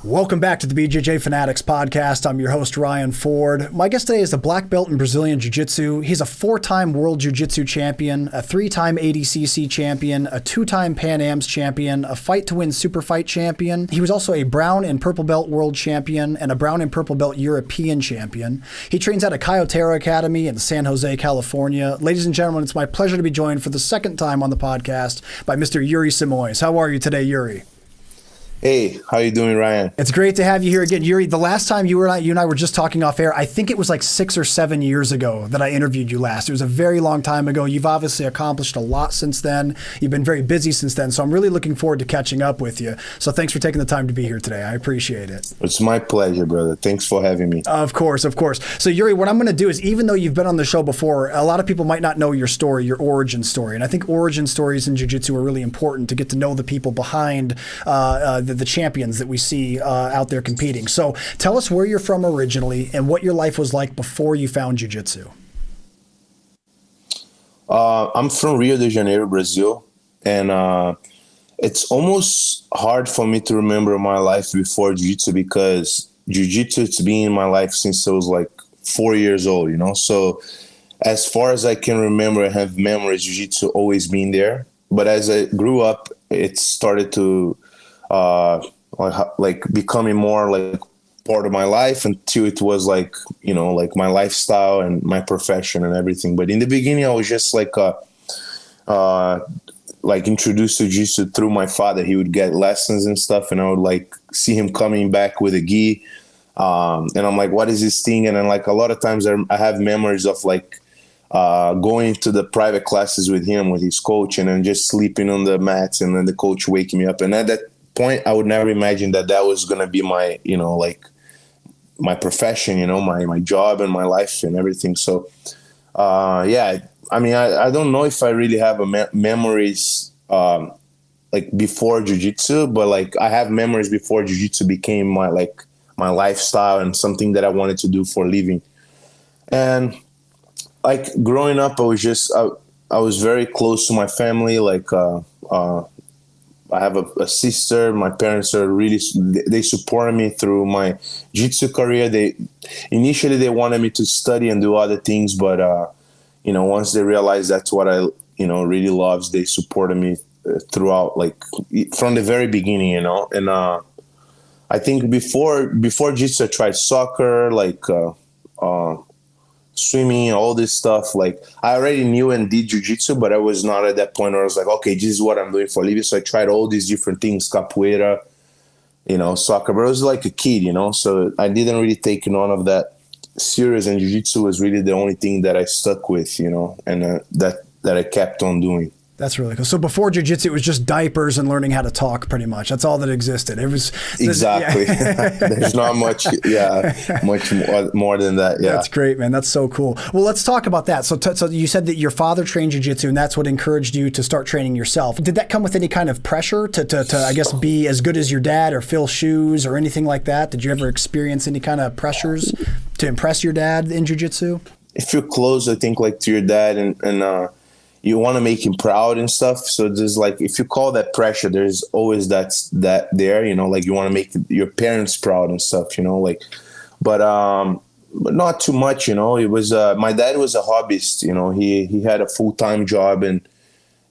Welcome back to the BJJ Fanatics podcast. I'm your host, Ryan Ford. My guest today is a black belt in Brazilian Jiu-Jitsu. He's a 4-time World Jiu-Jitsu champion, a 3-time ADCC champion, a 2-time Pan Am's champion, a Fight to Win Super Fight champion. He was also a brown and purple belt world champion and a brown and purple belt European champion. He trains at a Kayotera Academy in San Jose, California. Ladies and gentlemen, it's my pleasure to be joined for the second time on the podcast by Mr. Yuri Simoes. How are you today, Yuri? Hey, how you doing, Ryan? It's great to have you here again. Yuri, the last time you and I were just talking off air, I think it was like 6 or 7 years ago that I interviewed you last. It was a very long time ago. You've obviously accomplished a lot since then. You've been very busy since then, so I'm really looking forward to catching up with you. So thanks for taking the time to be here today. I appreciate it. It's my pleasure, brother. Thanks for having me. Of course, of course. So Yuri, what I'm going to do is, even though you've been on the show before, a lot of people might not know your story, your origin story. And I think origin stories in Jiu-Jitsu are really important to get to know the people behind the champions that we see out there competing. So tell us where you're from originally and what your life was like before you found Jiu-Jitsu. I'm from Rio de Janeiro, Brazil, and it's almost hard for me to remember my life before Jiu-Jitsu because Jiu-Jitsu has been in my life since I was like 4 years old, you know? So as far as I can remember, I have memories, Jiu-Jitsu always been there. But as I grew up, it started to like becoming more like part of my life until it was like, you know, like my lifestyle and my profession and everything. But in the beginning, I was just like introduced to jiu-jitsu through my father. He would get lessons and stuff, and I would like see him coming back with a gi. And I'm like, what is this thing? And then like a lot of times I have memories of like going to the private classes with him, with his coach, and then just sleeping on the mats and then the coach waking me up. And at that point, I would never imagine that was going to be my, you know, like my profession, you know, my job and my life and everything. So, yeah, I mean, I don't know if I really have memories like before jiu-jitsu, but like I have memories before jiu-jitsu became my lifestyle and something that I wanted to do for a living. And like growing up, I was very close to my family. Like, I have a sister. My parents are they supported me through my jiu-jitsu career. Initially they wanted me to study and do other things, but you know, once they realized that's what I, you know, really loves, they supported me throughout, like from the very beginning, you know. And I think before jiu-jitsu, I tried soccer, like swimming, all this stuff. Like I already knew and did jiu-jitsu, but I was not at that point where I was like, okay, this is what I'm doing for a living. So I tried all these different things, capoeira, you know, soccer, but I was like a kid, you know, so I didn't really take none of that serious, and jiu-jitsu was really the only thing that I stuck with, you know, and that I kept on doing. That's really cool. So before jiu-jitsu, it was just diapers and learning how to talk, pretty much. That's all that existed. It was exactly. Yeah. There's not much, much more than that. Yeah, that's great, man. That's so cool. Well, let's talk about that. So you said that your father trained jiu-jitsu, and that's what encouraged you to start training yourself. Did that come with any kind of pressure to I guess be as good as your dad or fill shoes or anything like that? Did you ever experience any kind of pressures to impress your dad in jiu-jitsu? If you're close, I think, like to your dad and you want to make him proud and stuff. So there's like, if you call that pressure, there's always that there, you know, like you want to make your parents proud and stuff, you know, like, but not too much, you know. It was, my dad was a hobbyist, you know, he had a full-time job, and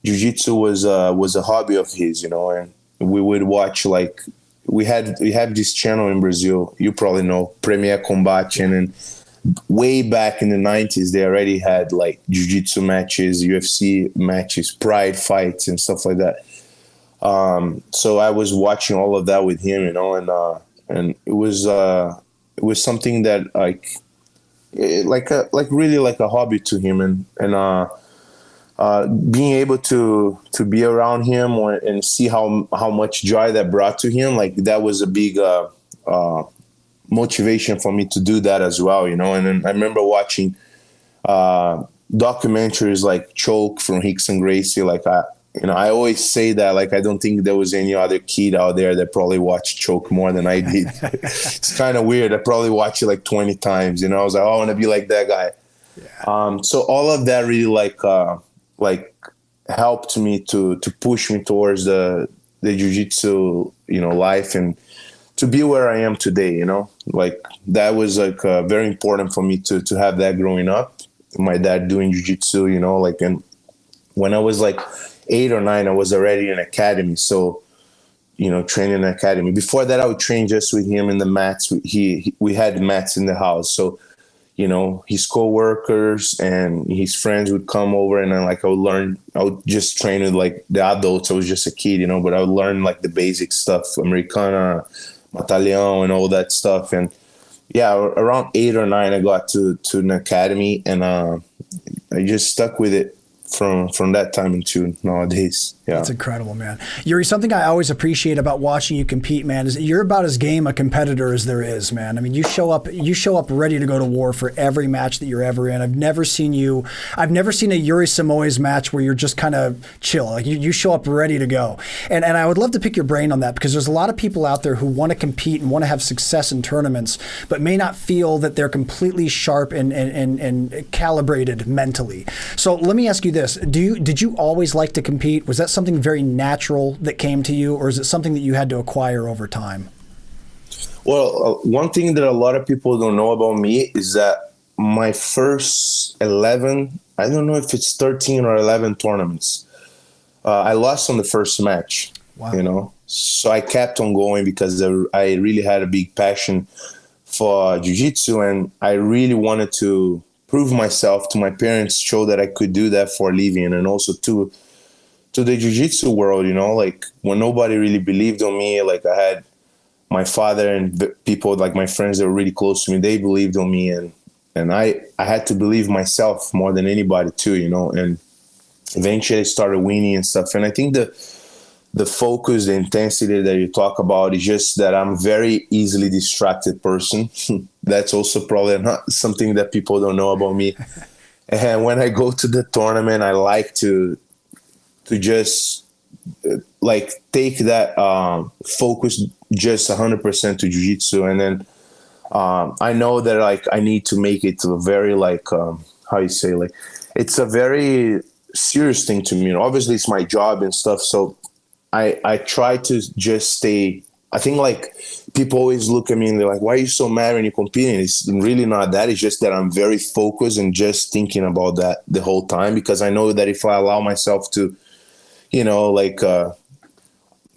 jiu-jitsu was a hobby of his, you know, and we would watch, like, we have this channel in Brazil, you probably know, Premier Combate, and then way back in the 90s, they already had like jiu-jitsu matches, UFC matches, pride fights and stuff like that. So I was watching all of that with him, you know, and it was something that really like a hobby to him, and being able to be around him and see how much joy that brought to him, like that was a big motivation for me to do that as well, you know. And then I remember watching documentaries like Choke from Rickson Gracie. Like I always say that, like, I don't think there was any other kid out there that probably watched Choke more than I did. It's kind of weird. I probably watched it like 20 times, you know. I was like, oh, I want to be like that guy. Yeah. So all of that really like helped me to push me towards the jiu-jitsu, you know, life, and to be where I am today, like that was like very important for me to have that growing up. My dad doing jiu-jitsu, like, and when I was like 8 or 9, I was already in academy. So, training in an academy. Before that, I would train just with him in the mats. We had mats in the house. So, his co-workers and his friends would come over, and then like I would just train with like the adults. I was just a kid, but I would learn like the basic stuff, Americana, Battalion, and all that stuff. And yeah, around 8 or 9, I got to an academy, and I just stuck with it from that time into nowadays. Yeah. That's incredible, man. Yuri, something I always appreciate about watching you compete, man, is that you're about as game a competitor as there is, man. I mean, you show up ready to go to war for every match that you're ever in. I've never seen a Yuri Simoes match where you're just kind of chill. Like you show up ready to go. And I would love to pick your brain on that, because there's a lot of people out there who want to compete and want to have success in tournaments, but may not feel that they're completely sharp and calibrated mentally. So let me ask you this. Did you always like to compete? Was that something very natural that came to you, or is it something that you had to acquire over time? Well, one thing that a lot of people don't know about me is that my first 11, I don't know if it's 13 or 11 tournaments, I lost on the first match. Wow. So I kept on going because I really had a big passion for jiu-jitsu, and I really wanted to prove myself to my parents, show that I could do that for a living, and also to the jiu-jitsu world, like when nobody really believed on me. Like I had my father and people like my friends that were really close to me, they believed on me, and I had to believe myself more than anybody too, and eventually I started winning and stuff. And I think the focus, the intensity that you talk about is just that I'm very easily distracted person. That's also probably not something that people don't know about me. And when I go to the tournament, I like to just like take that focus just 100% to jiu-jitsu. And then I know that like I need to make it to a very like, how you say, like it's a very serious thing to me. Obviously it's my job and stuff. So I try to just stay. I think like people always look at me and they're like, why are you so mad when you're competing? It's really not that. It's just that I'm very focused and just thinking about that the whole time, because I know that if I allow myself to, like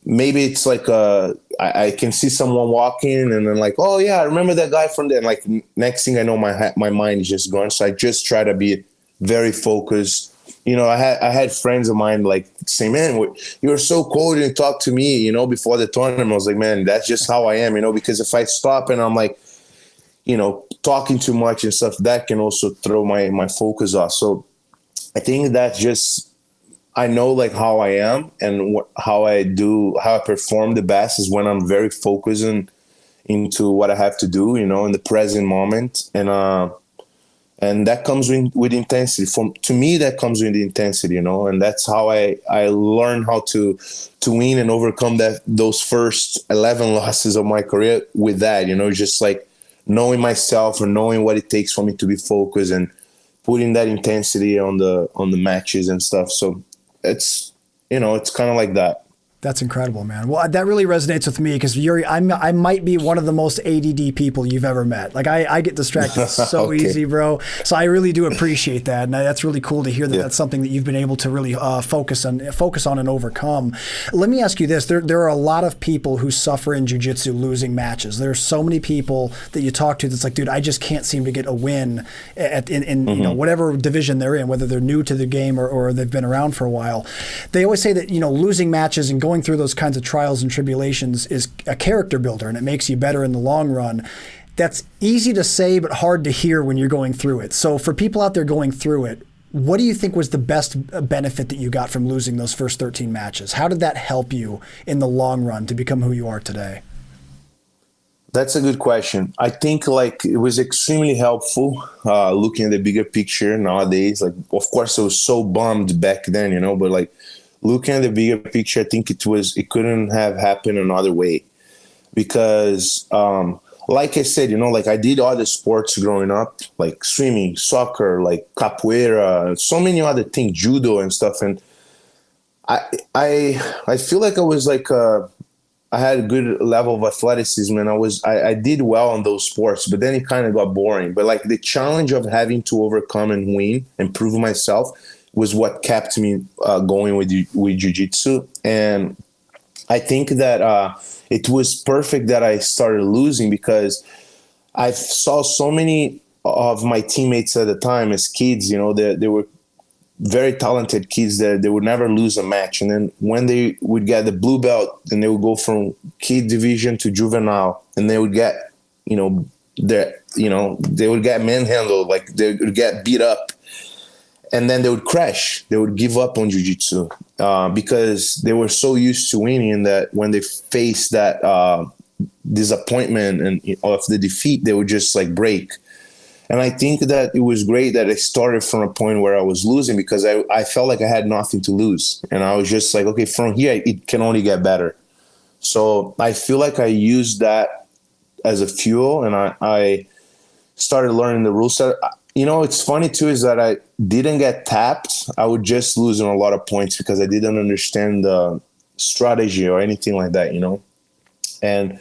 maybe it's like I can see someone walking and then like, oh yeah, I remember that guy from there. And like next thing I know, my mind is just gone. So I just try to be very focused. I had friends of mine like say, man, you were so cold and talk to me, before the tournament. I was like, man, that's just how I am, because if I stop and I'm like, talking too much and stuff, that can also throw my focus off. So I think that's just, I know like how I am and how I perform the best is when I'm very focused into what I have to do, in the present moment. And that comes with intensity. To me, that comes with intensity, and that's how I learned how to win and overcome those first 11 losses of my career with that, just like knowing myself and knowing what it takes for me to be focused and putting that intensity on the matches and stuff. So it's, it's kind of like that. That's incredible, man. Well, that really resonates with me because Yuri, I might be one of the most ADD people you've ever met. Like I get distracted so okay. Easy, bro. So I really do appreciate that, and that's really cool to hear that. Yeah. That's something that you've been able to really focus on and overcome. Let me ask you this: there are a lot of people who suffer in jiu-jitsu losing matches. There are so many people that you talk to that's like, dude, I just can't seem to get a win in mm-hmm. Whatever division they're in, whether they're new to the game or they've been around for a while. They always say that losing matches and going through those kinds of trials and tribulations is a character builder and it makes you better in the long run. That's easy to say, but hard to hear when you're going through it. So for people out there going through it, what do you think was the best benefit that you got from losing those first 13 matches? How did that help you in the long run to become who you are today? That's a good question. I think like it was extremely helpful looking at the bigger picture nowadays. Like, of course, I was so bummed back then, but like, looking at the bigger picture, I think it couldn't have happened another way because, like I said, like I did other sports growing up, like swimming, soccer, like capoeira, so many other things, judo and stuff. And I feel like I was like I had a good level of athleticism, and I did well on those sports, but then it kind of got boring. But like the challenge of having to overcome and win and prove myself was what kept me going with jiu-jitsu. And I think that it was perfect that I started losing, because I saw so many of my teammates at the time as kids, they were very talented kids that they would never lose a match. And then when they would get the blue belt, and they would go from kid division to juvenile, and they would get, they would get manhandled, like they would get beat up, and then they would crash. They would give up on jiu-jitsu because they were so used to winning that when they faced that disappointment and of the defeat, they would just like break. And I think that it was great that I started from a point where I was losing, because I felt like I had nothing to lose. And I was just like, okay, from here, it can only get better. So I feel like I used that as a fuel, and I started learning the rules. It's funny too, is that I didn't get tapped. I would just lose on a lot of points because I didn't understand the strategy or anything like that, And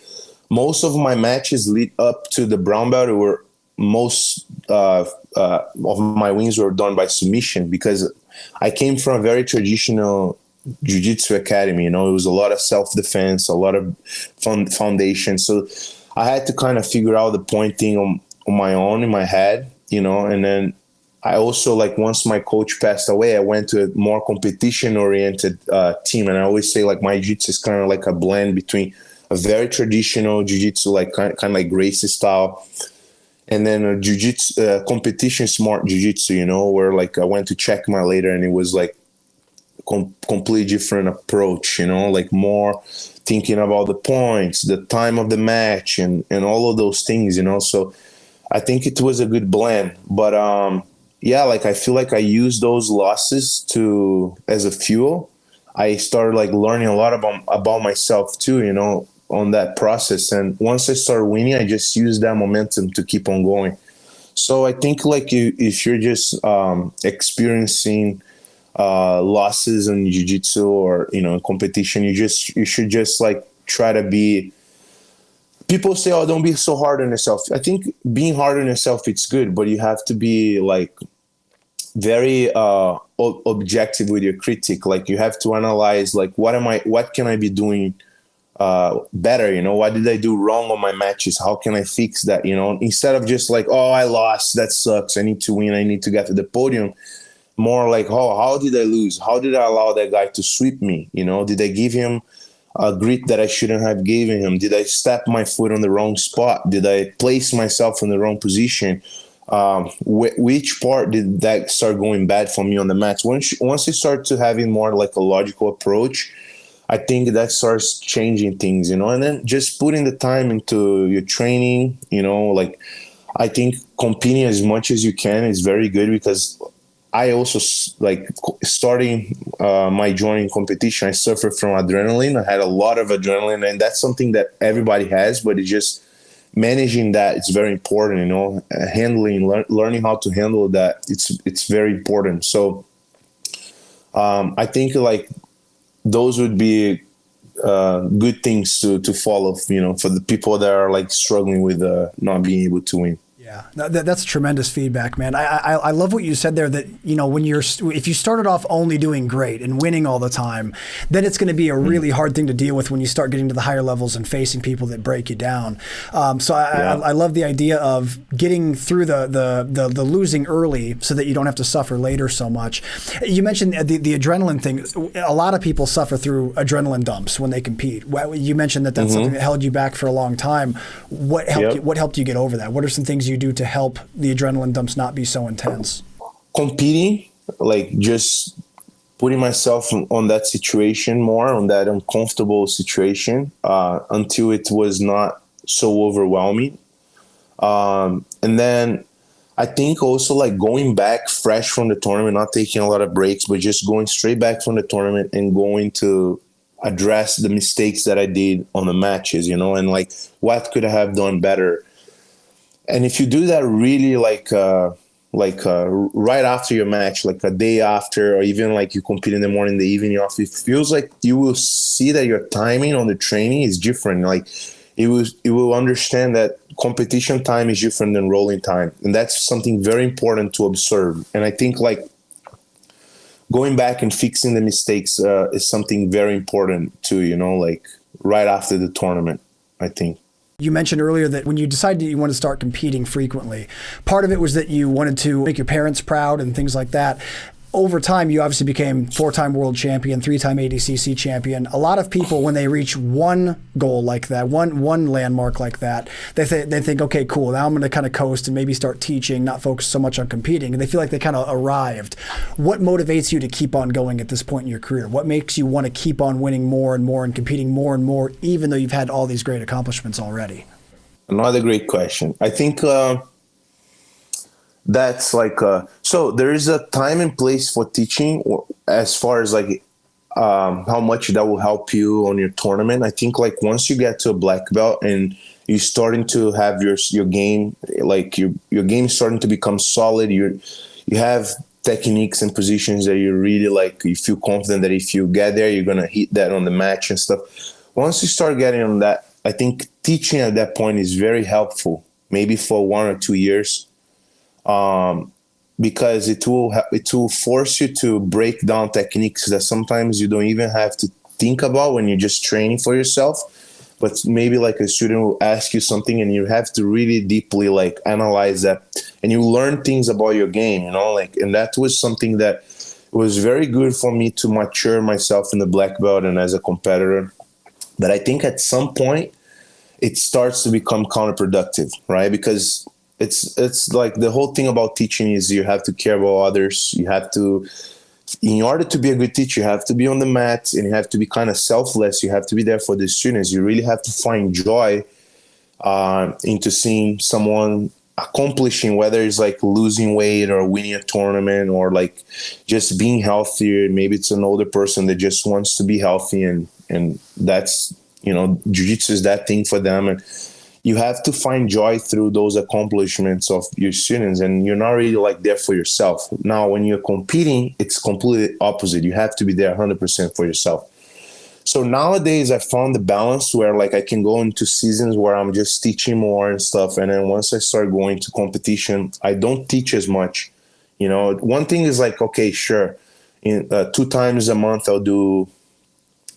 most of my matches lead up to the brown belt were most of my wins were done by submission, because I came from a very traditional jiu-jitsu academy. It was a lot of self-defense, a lot of foundation. So I had to kind of figure out the point thing on my own in my head, and then I also, like, once my coach passed away, I went to a more competition-oriented team. And I always say, like, my jiu-jitsu is kind of like a blend between a very traditional jiu-jitsu, like kind of like Gracie style, and then a jiu-jitsu, competition smart jiu-jitsu, where like I went to check my later, and it was like completely different approach, like more thinking about the points, the time of the match, and all of those things, So I think it was a good blend. But like I feel like I used those losses as a fuel. I started like learning a lot about myself too, on that process. And once I started winning, I just used that momentum to keep on going. So I think like if you're just experiencing losses in jiu-jitsu or, in competition, you should just like try to be, people say, oh, don't be so hard on yourself. I think being hard on yourself, it's good, but you have to be like very objective with your critique. Like you have to analyze, like, what can I be doing better? What did I do wrong on my matches? How can I fix that? Instead of just like, oh, I lost, that sucks, I need to win, I need to get to the podium. More like, oh, how did I lose? How did I allow that guy to sweep me? Did I give him a grit that I shouldn't have given him? Did I step my foot on the wrong spot? Did I place myself in the wrong position? Which part did that start going bad for me on the match? Once you start to having more like a logical approach, I think that starts changing things, and then just putting the time into your training, like I think competing as much as you can is very good, because I also like starting my joining competition, I suffered from adrenaline. I had a lot of adrenaline, and that's something that everybody has, but it's just managing that. It's very important, handling, learning how to handle that. It's very important. So I think like those would be good things to follow, for the people that are like struggling with not being able to win. Yeah, that's tremendous feedback, man. I love what you said there, that, if you started off only doing great and winning all the time, then it's going to be a really hard thing to deal with when you start getting to the higher levels and facing people that break you down. I love the idea of getting through the losing early so that you don't have to suffer later so much. You mentioned the adrenaline thing. A lot of people suffer through adrenaline dumps when they compete. You mentioned that's something that held you back for a long time. What helped you get over that? What are some things you do to help the adrenaline dumps not be so intense? Competing, like just putting myself on that situation more, on that uncomfortable situation, until it was not so overwhelming. And then I think also like going back fresh from the tournament, not taking a lot of breaks, but just going straight back from the tournament and going to address the mistakes that I did on the matches, and like what could I have done better. And if you do that really like right after your match, like a day after, or even like you compete in the morning, the evening off, it feels like you will see that your timing on the training is different. Like it will understand that competition time is different than rolling time. And that's something very important to observe. And I think like going back and fixing the mistakes is something very important too, like right after the tournament, I think. You mentioned earlier that when you decided you wanted to start competing frequently, part of it was that you wanted to make your parents proud and things like that. Over time, you obviously became 4-time world champion, 3-time ADCC champion. A lot of people, when they reach one goal like that, one landmark like that, they think, okay, cool, now I'm going to kind of coast and maybe start teaching, not focus so much on competing. And they feel like they kind of arrived. What motivates you to keep on going at this point in your career? What makes you want to keep on winning more and more and competing more and more, even though you've had all these great accomplishments already? Another great question. I think that's like so there is a time and place for teaching, or as far as like how much that will help you on your tournament. I think like once you get to a black belt and you're starting to have your game, like your game is starting to become solid, you have techniques and positions that you really like, you feel confident that if you get there you're gonna hit that on the match and stuff. Once you start getting on that, I think teaching at that point is very helpful, maybe for 1 or 2 years. Because it will force you to break down techniques that sometimes you don't even have to think about when you're just training for yourself. But maybe like a student will ask you something and you have to really deeply like analyze that, and you learn things about your game, and that was something that was very good for me to mature myself in the black belt and as a competitor. But I think at some point it starts to become counterproductive, right? Because it's like the whole thing about teaching is you have to care about others. You have to, in order to be a good teacher, you have to be on the mat and you have to be kind of selfless. You have to be there for the students. You really have to find joy into seeing someone accomplishing, whether it's like losing weight or winning a tournament or like just being healthier. Maybe it's an older person that just wants to be healthy, and that's, jiu-jitsu is that thing for them. And you have to find joy through those accomplishments of your students, and you're not really like there for yourself. Now, when you're competing, it's completely opposite. You have to be there 100% for yourself. So nowadays I found the balance where like I can go into seasons where I'm just teaching more and stuff. And then once I start going to competition, I don't teach as much. One thing is like, okay, sure. In 2 times a month, I'll do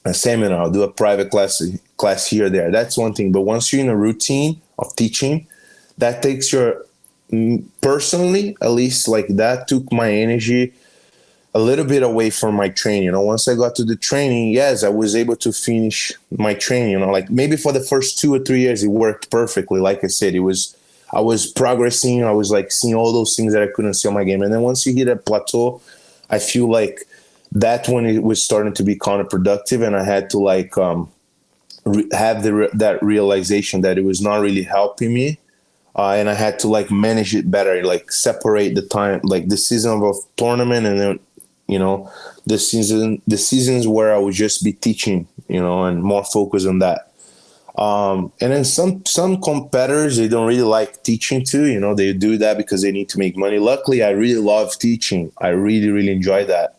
a seminar, I'll do a private class here or there. That's one thing. But once you're in a routine of teaching, that takes personally, at least like that took my energy a little bit away from my training. Once I got to the training, yes, I was able to finish my training. Like maybe for the first 2 or 3 years, it worked perfectly. Like I said, I was progressing. I was like seeing all those things that I couldn't see on my game. And then once you hit a plateau, I feel like that's when it was starting to be counterproductive, and I had to like have that realization that it was not really helping me, and I had to like manage it better, like separate the time, like the season of a tournament, and then the seasons where I would just be teaching, and more focus on that. And then some competitors, they don't really like teaching too. They do that because they need to make money. Luckily, I really love teaching. I really, really enjoy that.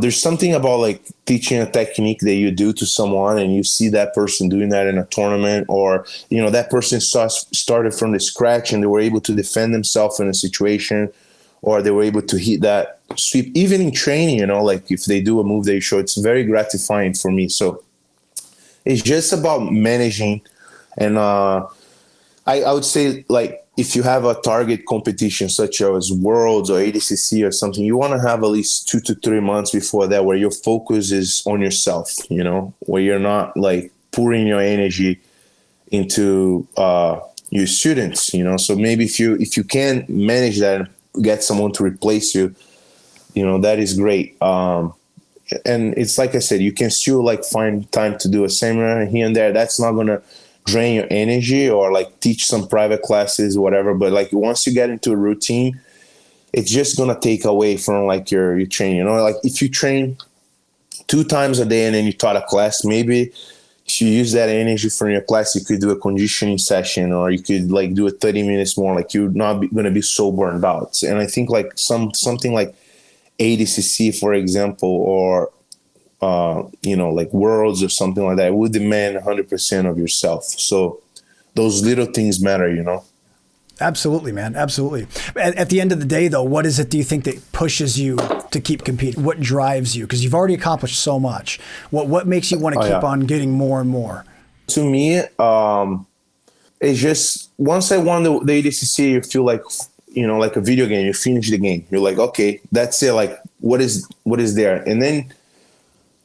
There's something about like teaching a technique that you do to someone and you see that person doing that in a tournament, or, that person started from the scratch and they were able to defend themselves in a situation, or they were able to hit that sweep, even in training, like if they do a move they show, it's very gratifying for me. So it's just about managing. And I would say like, if you have a target competition such as Worlds or ADCC or something, you want to have at least 2 to 3 months before that where your focus is on yourself, where you're not like pouring your energy into your students, So maybe if you can manage that and get someone to replace you, that is great. And it's like I said, you can still like find time to do a seminar here and there. That's not going to drain your energy, or like teach some private classes, whatever. But like once you get into a routine, it's just gonna take away from like your training. Like if you train 2 times a day and then you taught a class, maybe if you use that energy from your class, you could do a conditioning session, or you could like do it 30 minutes more. Like you're not going to be so burned out. And I think like something like 80cc, for example, or like Worlds or something like that, would demand 100% of yourself. So those little things matter. Absolutely, man. Absolutely. At the end of the day, though, what is it do you think that pushes you to keep competing? What drives you? Because you've already accomplished so much. What makes you want to keep on getting more and more? To me, it's just once I won the ADCC, you feel like, like a video game. You finish the game. You're like, okay, that's it. Like, what is there? And then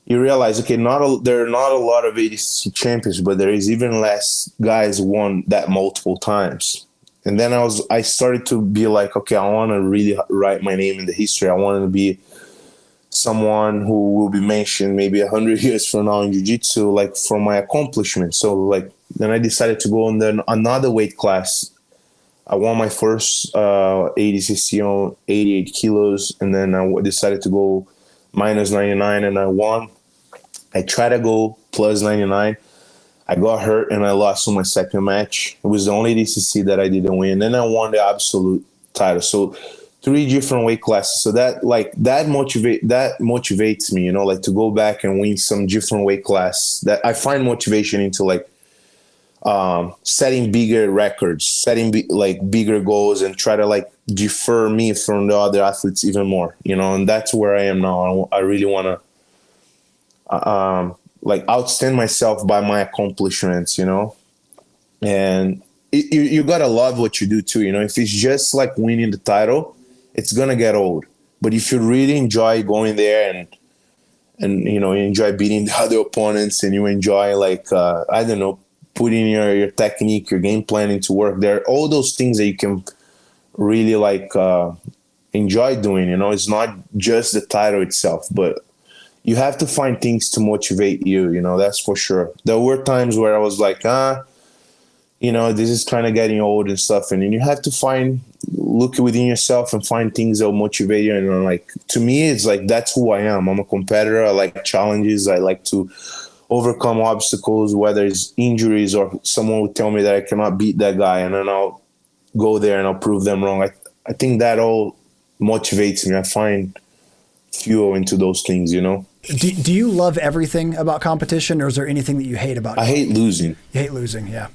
you realize, okay, there are not a lot of ADCC champions, but there is even less guys who won that multiple times. And then I started to be like, okay, I want to really write my name in the history. I want to be someone who will be mentioned maybe 100 years from now in jiu-jitsu, like for my accomplishments. So like, then I decided to go on another weight class. I won my first ADCC on 88 kilos. And then I decided to go minus 99 and I won. I tried to go plus 99. I got hurt and I lost on my second match. It was the only ADCC that I didn't win. Then I won the absolute title. So 3 different weight classes. So that motivates me, like to go back and win some different weight class. That I find motivation into like setting bigger records, setting bigger goals, and try to like defer me from the other athletes even more, and that's where I am now. I really want to like outstand myself by my accomplishments, and you gotta love what you do too. If it's just like winning the title, it's gonna get old. But if you really enjoy going there and you enjoy beating the other opponents, and you enjoy like I don't know, putting your technique, your game plan into work, there are all those things that you can really like enjoy doing. It's not just the title itself, but you have to find things to motivate you, that's for sure. There were times where I was like, this is kind of getting old and stuff. And then you have to look within yourself and find things that will motivate you. And like, to me, it's like, that's who I am. I'm a competitor. I like challenges. I like to overcome obstacles, whether it's injuries or someone will tell me that I cannot beat that guy. And then I'll go there and I'll prove them wrong. I think that all motivates me. I find fuel into those things, Do you love everything about competition, or is there anything that you hate about it? I hate losing. You hate losing, yeah.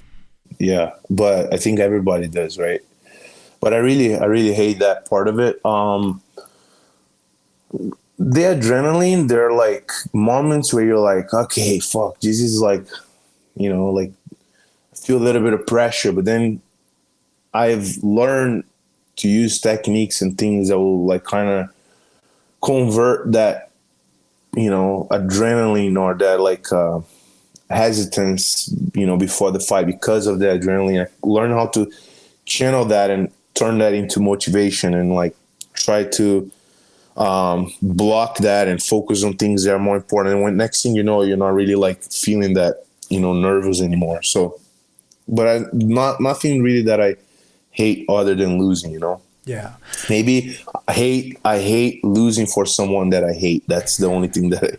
Yeah, but I think everybody does, right? But I really hate that part of it. The adrenaline, there are like moments where you're like, okay, fuck, this is like, like I feel a little bit of pressure, but then I've learned to use techniques and things that will like kind of convert that, adrenaline or that like hesitance, before the fight because of the adrenaline. I learned how to channel that and turn that into motivation and like try to block that and focus on things that are more important. And when next thing you know, you're not really like feeling that, nervous anymore. So, but nothing really that I hate other than losing, Yeah. Maybe I hate losing for someone that I hate. That's the only thing that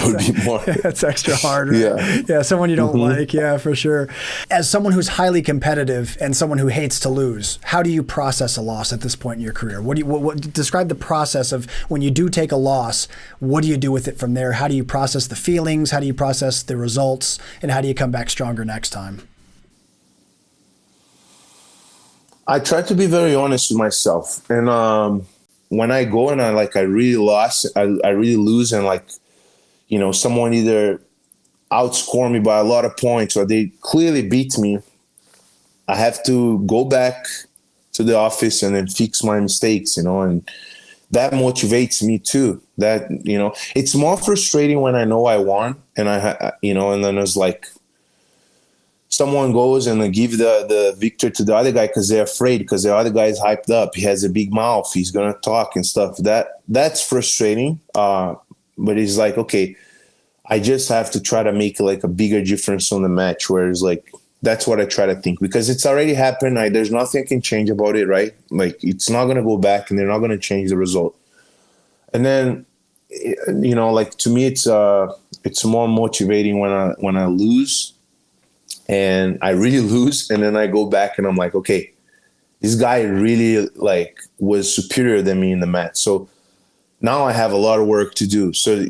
would be more. That's extra hard. Right? Yeah. Someone you don't like. Yeah, for sure. As someone who's highly competitive and someone who hates to lose, how do you process a loss at this point in your career? What describe the process of when you do take a loss? What do you do with it from there? How do you process the feelings? How do you process the results? And how do you come back stronger next time? I try to be very honest with myself. And when I go and I really lost, I really lose, and like, someone either outscore me by a lot of points or they clearly beat me, I have to go back to the office and then fix my mistakes, and that motivates me too. That, it's more frustrating when I know I won and and then it's like, someone goes and they give the victory to the other guy because they're afraid, because the other guy is hyped up. He has a big mouth. He's going to talk and stuff. That's frustrating. But it's like, okay, I just have to try to make like a bigger difference on the match, where it's like, that's what I try to think, because it's already happened. There's nothing I can change about it, right? Like, it's not going to go back and they're not going to change the result. And then, like, to me, it's it's more motivating when I lose, and I really lose, and then I go back and I'm like, okay, this guy really like was superior than me in the match. So now I have a lot of work to do. So,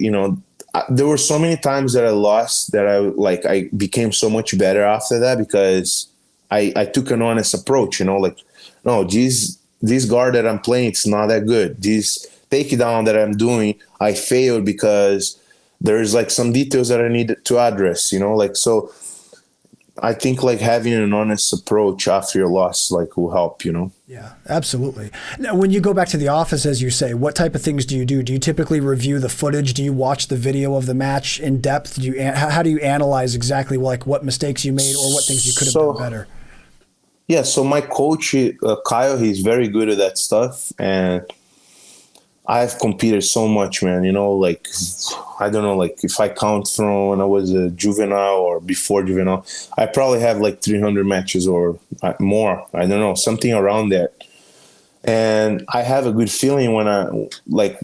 there were so many times that I lost that I became so much better after that, because I took an honest approach, like, no, this guard that I'm playing, it's not that good. This takedown that I'm doing, I failed because there's like some details that I need to address, so I think like having an honest approach after your loss will help, Yeah, absolutely. Now, when you go back to the office, as you say, what type of things do you do? Do you typically review the footage? Do you watch the video of the match in depth? How do you analyze exactly like what mistakes you made or what things you could have done better? Yeah, so my coach, Kyle, he's very good at that stuff, and I've competed so much, man. I don't know, like if I count from when I was a juvenile or before juvenile, I probably have like 300 matches or more. I don't know, something around that. And I have a good feeling when I like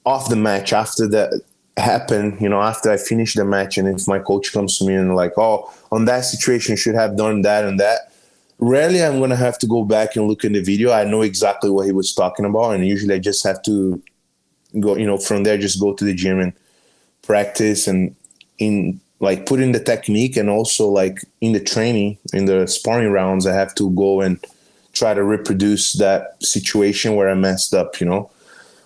off the match after that happened, after I finish the match, and if my coach comes to me and like, oh, on that situation, you should have done that and that. Rarely I'm going to have to go back and look in the video. I know exactly what he was talking about, and usually I just have to go, from there, just go to the gym and practice and put in the technique, and also like in the training, in the sparring rounds, I have to go and try to reproduce that situation where I messed up,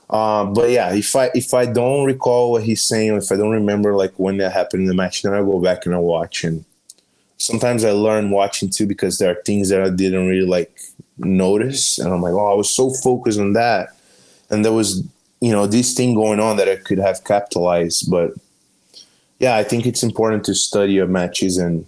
But yeah, if I don't recall what he's saying, if I don't remember like when that happened in the match, then I go back and I watch. And sometimes I learn watching too, because there are things that I didn't really like notice, and I'm like, oh, I was so focused on that, and there was this thing going on that I could have capitalized. But yeah, I think it's important to study your matches and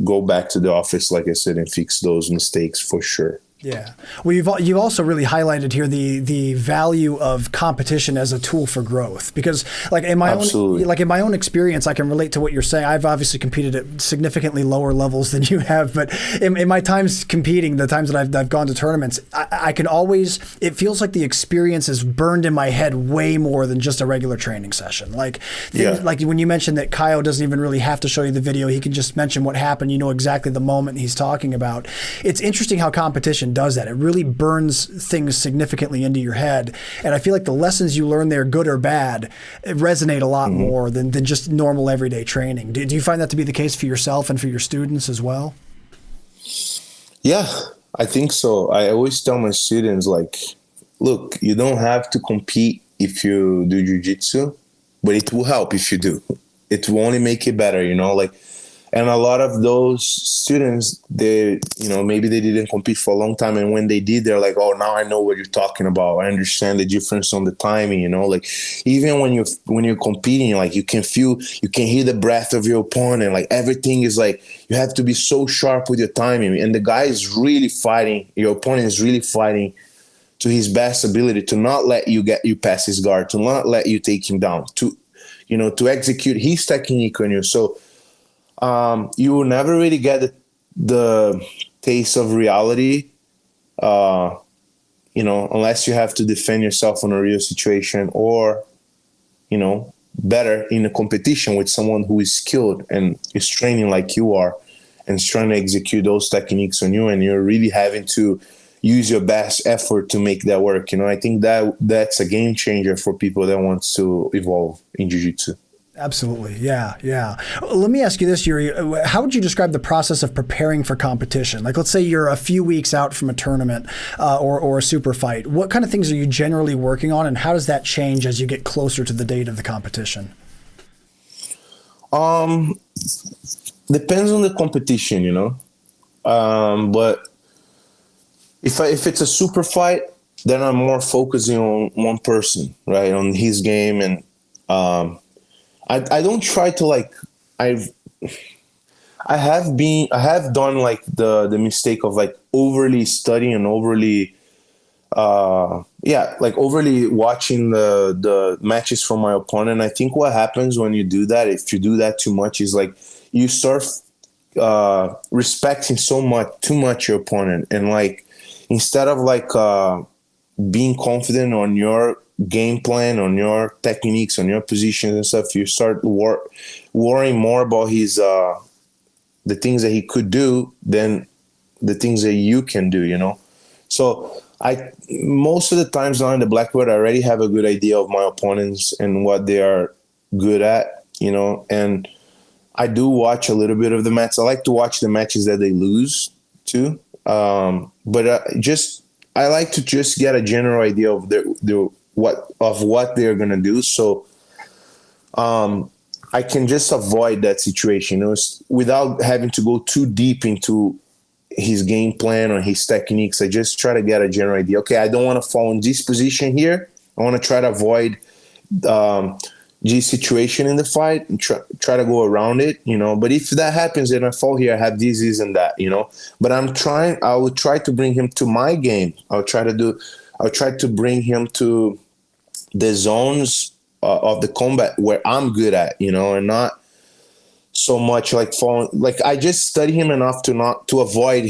go back to the office, like I said, and fix those mistakes for sure. Yeah. Well, you've also really highlighted here the value of competition as a tool for growth, because like in my own experience, I can relate to what you're saying. I've obviously competed at significantly lower levels than you have, but in my times competing, the times that I've gone to tournaments, I can always, it feels like the experience is burned in my head way more than just a regular training session. Like when you mentioned that Kyle doesn't even really have to show you the video, he can just mention what happened. You know exactly the moment he's talking about. It's interesting how competition does that. It really burns things significantly into your head. And I feel like the lessons you learn there, good or bad, resonate a lot more than just normal everyday training. Do you find that to be the case for yourself and for your students as well? Yeah, I think so. I always tell my students, like, look, you don't have to compete if you do jiu-jitsu, but it will help if you do. It will only make it better, And a lot of those students, they, maybe they didn't compete for a long time. And when they did, they're like, oh, now I know what you're talking about. I understand the difference on the timing, Like even when you're competing, like you can hear the breath of your opponent. Like everything is like, you have to be so sharp with your timing. And the guy is really fighting, your opponent is really fighting to his best ability to not let you get you past his guard, to not let you take him down, to execute his technique on you. So, you will never really get the taste of reality, unless you have to defend yourself in a real situation, or, better in a competition with someone who is skilled and is training like you are and is trying to execute those techniques on you, and you're really having to use your best effort to make that work. I think that's a game changer for people that wants to evolve in jiu-jitsu. Absolutely. Yeah. Yeah. Let me ask you this, Yuri. How would you describe the process of preparing for competition? Like, let's say you're a few weeks out from a tournament or a super fight. What kind of things are you generally working on, and how does that change as you get closer to the date of the competition? Depends on the competition, but if it's a super fight, then I'm more focusing on one person, right, on his game, and I don't try to I have done like the mistake of like overly studying and overly overly watching the matches from my opponent. I think what happens when you do that, if you do that too much, is like you start respecting too much your opponent, and like instead of like being confident on your game plan, on your techniques, on your positions and stuff, you start worrying more about his the things that he could do than the things that you can do, you know. So I most of the times now in the black belt, I already have a good idea of my opponents and what they are good at, you know. And I do watch a little bit of the matches. I like to watch the matches that they lose too. But I like to just get a general idea of what they're gonna do. So I can just avoid that situation, you know, without having to go too deep into his game plan or his techniques. I just try to get a general idea. Okay, I don't want to fall in this position here. I want to try to avoid this situation in the fight and try to go around it, you know. But if that happens and I fall here, I have this and that, you know. But I will try to bring him to my game. I'll try to bring him to the zones of the combat where I'm good at, you know, and not so much like falling. Like I just study him enough to avoid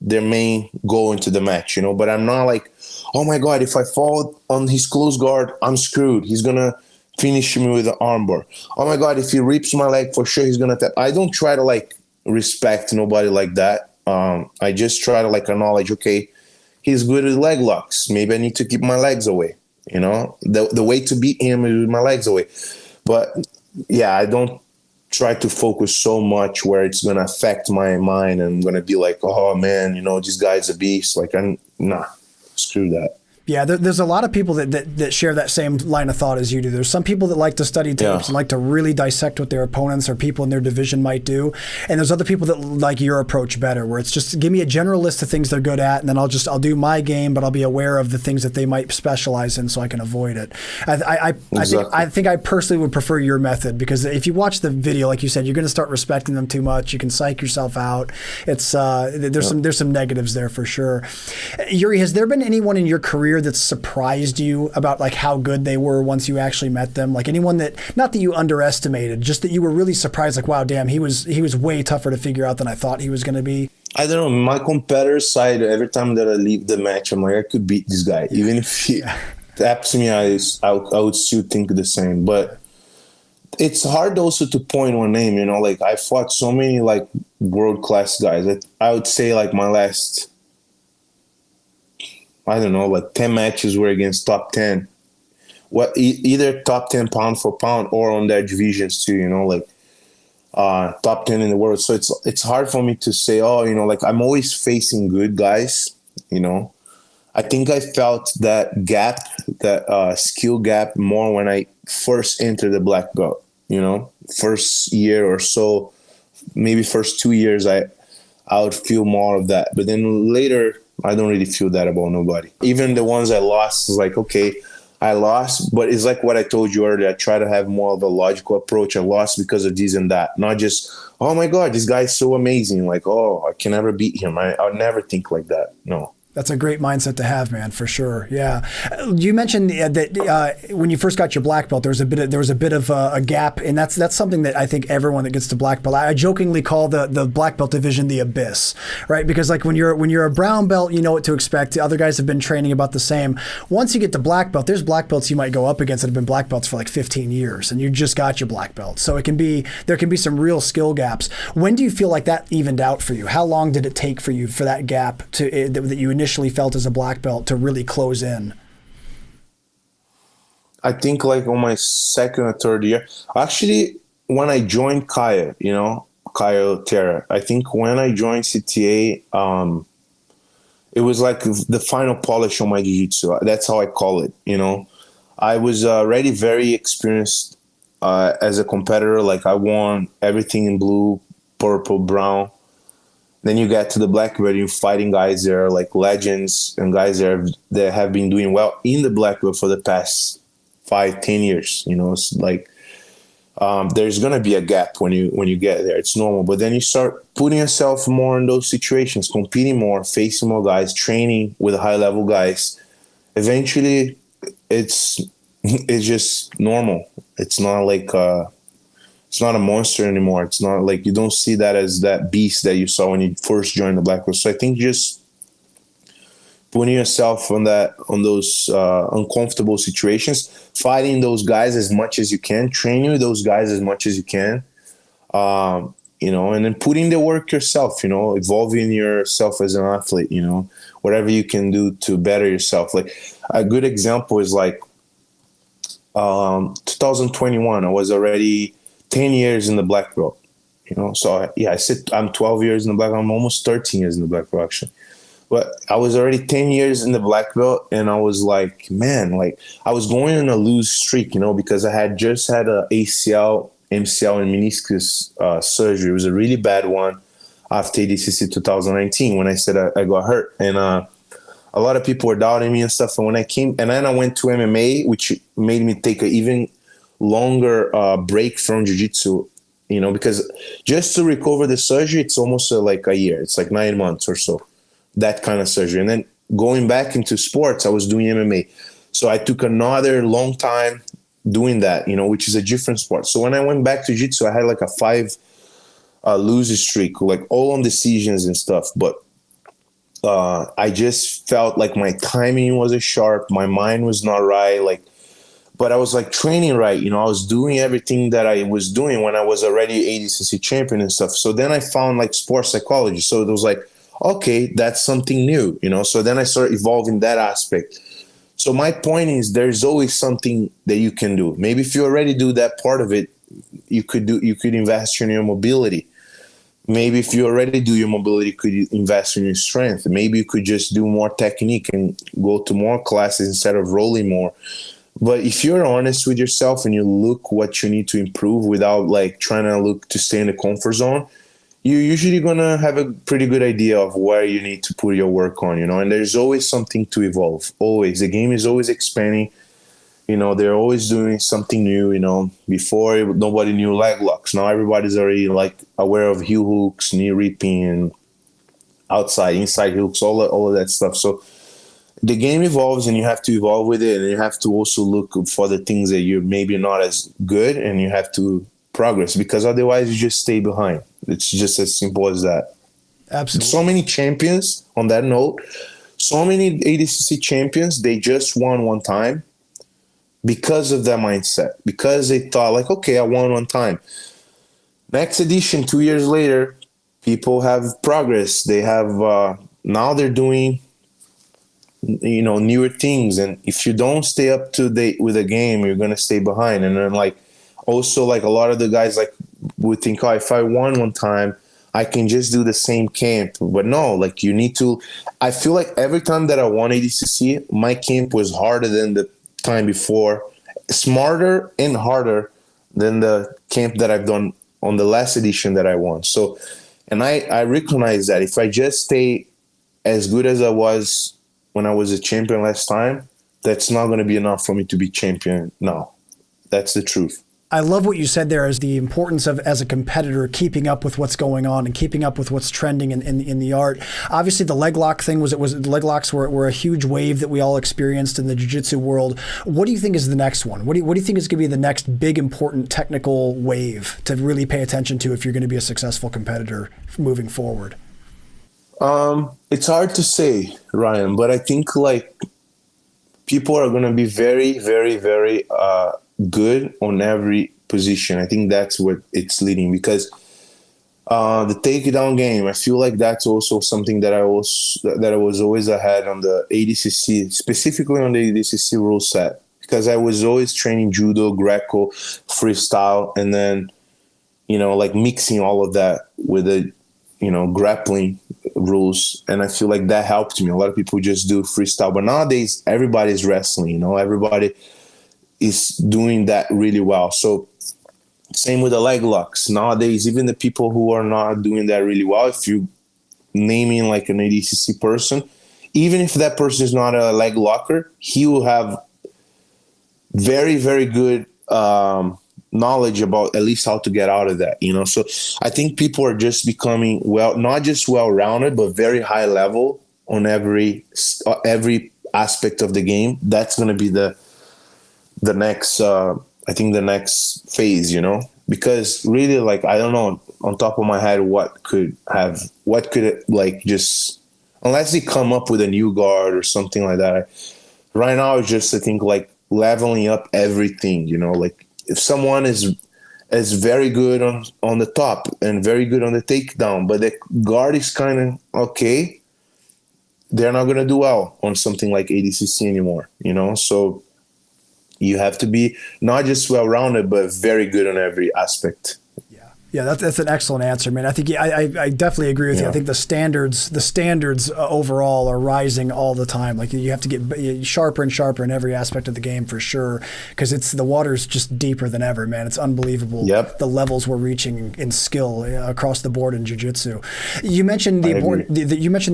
their main goal into the match, you know. But I'm not like, oh my God, if I fall on his close guard, I'm screwed. He's gonna finish me with an armbar. Oh my God, if he rips my leg, for sure he's gonna tap. I don't try to like respect nobody like that. I just try to like acknowledge, okay, he's good with leg locks. Maybe I need to keep my legs away. You know, the way to beat him is with my legs away. But yeah, I don't try to focus so much where it's going to affect my mind and I'm going to be like, oh man, you know, this guy's a beast. Like, screw that. Yeah, there's a lot of people that share that same line of thought as you do. There's some people that like to study tapes and like to really dissect what their opponents or people in their division might do. And there's other people that like your approach better, where it's just give me a general list of things they're good at, and then I'll do my game, but I'll be aware of the things that they might specialize in so I can avoid it. I think I personally would prefer your method, because if you watch the video, like you said, you're going to start respecting them too much. You can psych yourself out. It's there's some negatives there for sure. Yuri, has there been anyone in your career that surprised you about like how good they were once you actually met them? Like anyone that, not that you underestimated, just that you were really surprised, like, wow, damn, he was way tougher to figure out than I thought he was going to be? I don't know. My competitor side, every time that I leave the match, I'm like, I could beat this guy. Even if he taps me, I would still think the same. But it's hard also to point one name, you know, like I fought so many like world-class guys. I would say like my last, I don't know, like 10 matches were against top 10. Either top 10 pound for pound or on their divisions too, you know, like top 10 in the world. So it's hard for me to say, oh, you know, like I'm always facing good guys, you know. I think I felt that gap, that skill gap more when I first entered the black belt, you know, first year or so, maybe first 2 years, I would feel more of that. But then later, I don't really feel that about nobody. Even the ones I lost, is like, okay, I lost, but it's like what I told you earlier. I try to have more of a logical approach. I lost because of this and that, not just, oh my God, this guy's so amazing. Like, oh, I can never beat him. I'll never think like that. No. That's a great mindset to have, man, for sure. Yeah, you mentioned that when you first got your black belt, there was a bit of a gap, and that's something that I think everyone that gets to black belt, I jokingly call the black belt division the abyss, right? Because like when you're a brown belt, you know what to expect. The other guys have been training about the same. Once you get to black belt, there's black belts you might go up against that have been black belts for like 15 years, and you just got your black belt. So there can be some real skill gaps. When do you feel like that evened out for you? How long did it take for you for that gap that you initially felt as a black belt to really close in? I think like on my second or third year, actually, when I joined Kaya, you know, Kaya Terra, I think when I joined CTA, it was like the final polish on my jiu-jitsu. That's how I call it, you know. I was already very experienced as a competitor. Like I won everything in blue, purple, brown. Then you get to the black belt, you're fighting guys that are like legends and guys that have been doing well in the black belt for the past 5-10 years. You know, it's like there's gonna be a gap when you get there. It's normal, but then you start putting yourself more in those situations, competing more, facing more guys, training with high level guys. Eventually, it's just normal. It's not like it's not a monster anymore. It's not like you don't see that as that beast that you saw when you first joined the black belt. So I think just putting yourself on those uncomfortable situations, fighting those guys as much as you can, training with those guys as much as you can, and then putting the work yourself, evolving yourself as an athlete, whatever you can do to better yourself. Like a good example is like 2021, I was already 10 years in the black belt, so I said I'm 12 years in the black belt. I'm almost 13 years in the black belt actually. But I was already 10 years in the black belt, and I was like, man, like I was going on a lose streak, because I had just had a ACL, MCL, and meniscus surgery. It was a really bad one after ADCC 2019 when I said I got hurt. And a lot of people were doubting me and stuff. And when I came, and then I went to MMA, which made me take an even longer break from jiu-jitsu, because just to recover the surgery, it's almost like a year. It's like 9 months or so. That kind of surgery. And then going back into sports, I was doing MMA. So I took another long time doing that, which is a different sport. So when I went back to jiu-jitsu, I had like a 5 lose streak, like all on decisions and stuff. But I just felt like my timing wasn't sharp. My mind was not right. But I was like training right. I was doing everything that I was doing when I was already ADCC champion and stuff. So then I found like sports psychology. So it was like, okay, that's something new, So then I started evolving that aspect. So my point is there's always something that you can do. Maybe if you already do that part of it, you could invest in your mobility. Maybe if you already do your mobility, could you invest in your strength? Maybe you could just do more technique and go to more classes instead of rolling more. But if you're honest with yourself and you look what you need to improve without like trying to look to stay in the comfort zone, you're usually going to have a pretty good idea of where you need to put your work on, and there's always something to evolve. Always. The game is always expanding. They're always doing something new, Before, nobody knew leg locks. Now everybody's already like aware of heel hooks, knee reaping, and outside, inside hooks, all of that stuff. So the game evolves and you have to evolve with it, and you have to also look for the things that you're maybe not as good, and you have to progress, because otherwise you just stay behind. It's just as simple as that. Absolutely. So many champions, on that note, so many ADCC champions, they just won one time because of that mindset, because they thought like, okay, I won one time. Next edition, 2 years later, people have progress. They have, now they're doing, newer things. And if you don't stay up to date with the game, you're going to stay behind. And then also like a lot of the guys like would think, oh, if I won one time, I can just do the same camp. But no, like you need to, I feel like every time that I won ADCC, my camp was harder than the time before, smarter and harder than the camp that I've done on the last edition that I won. So, and I recognize that if I just stay as good as I was when I was a champion last time, that's not going to be enough for me to be champion now. That's the truth. I love what you said there as the importance of, as a competitor, keeping up with what's going on and keeping up with what's trending in the art. Obviously, the leg lock thing the leg locks were a huge wave that we all experienced in the jiu-jitsu world. What do you think is the next one? What do you think is going to be the next big, important technical wave to really pay attention to if you're going to be a successful competitor moving forward? It's hard to say, Ryan, but I think like people are going to be very, very, very good on every position. I think that's what it's leading, because the takedown game, I feel like that's also something that I was always ahead on the ADCC, specifically on the ADCC rule set, because I was always training judo, Greco, freestyle, and then like mixing all of that with the grappling rules. And I feel like that helped me. A lot of people just do freestyle, but nowadays everybody's wrestling. Everybody is doing that really well. So same with the leg locks. Nowadays, even the people who are not doing that really well, if you naming like an ADCC person, even if that person is not a leg locker, he will have very, very good knowledge about at least how to get out of that, So I think people are just becoming not just well-rounded, but very high level on every aspect of the game. That's going to be the next, I think the next phase, because really, like, I don't know on top of my head what could like just unless they come up with a new guard or something like that. Right now, it's just, I think, like leveling up everything, like if someone is very good on the top and very good on the takedown, but the guard is kind of okay, they're not going to do well on something like ADCC anymore, So you have to be not just well-rounded, but very good on every aspect. Yeah, that's an excellent answer, man. I think I definitely agree with you. I think the standards overall are rising all the time. Like you have to get sharper and sharper in every aspect of the game for sure, because the water's just deeper than ever, man. It's unbelievable the levels we're reaching in skill across the board in jiu-jitsu. You mentioned the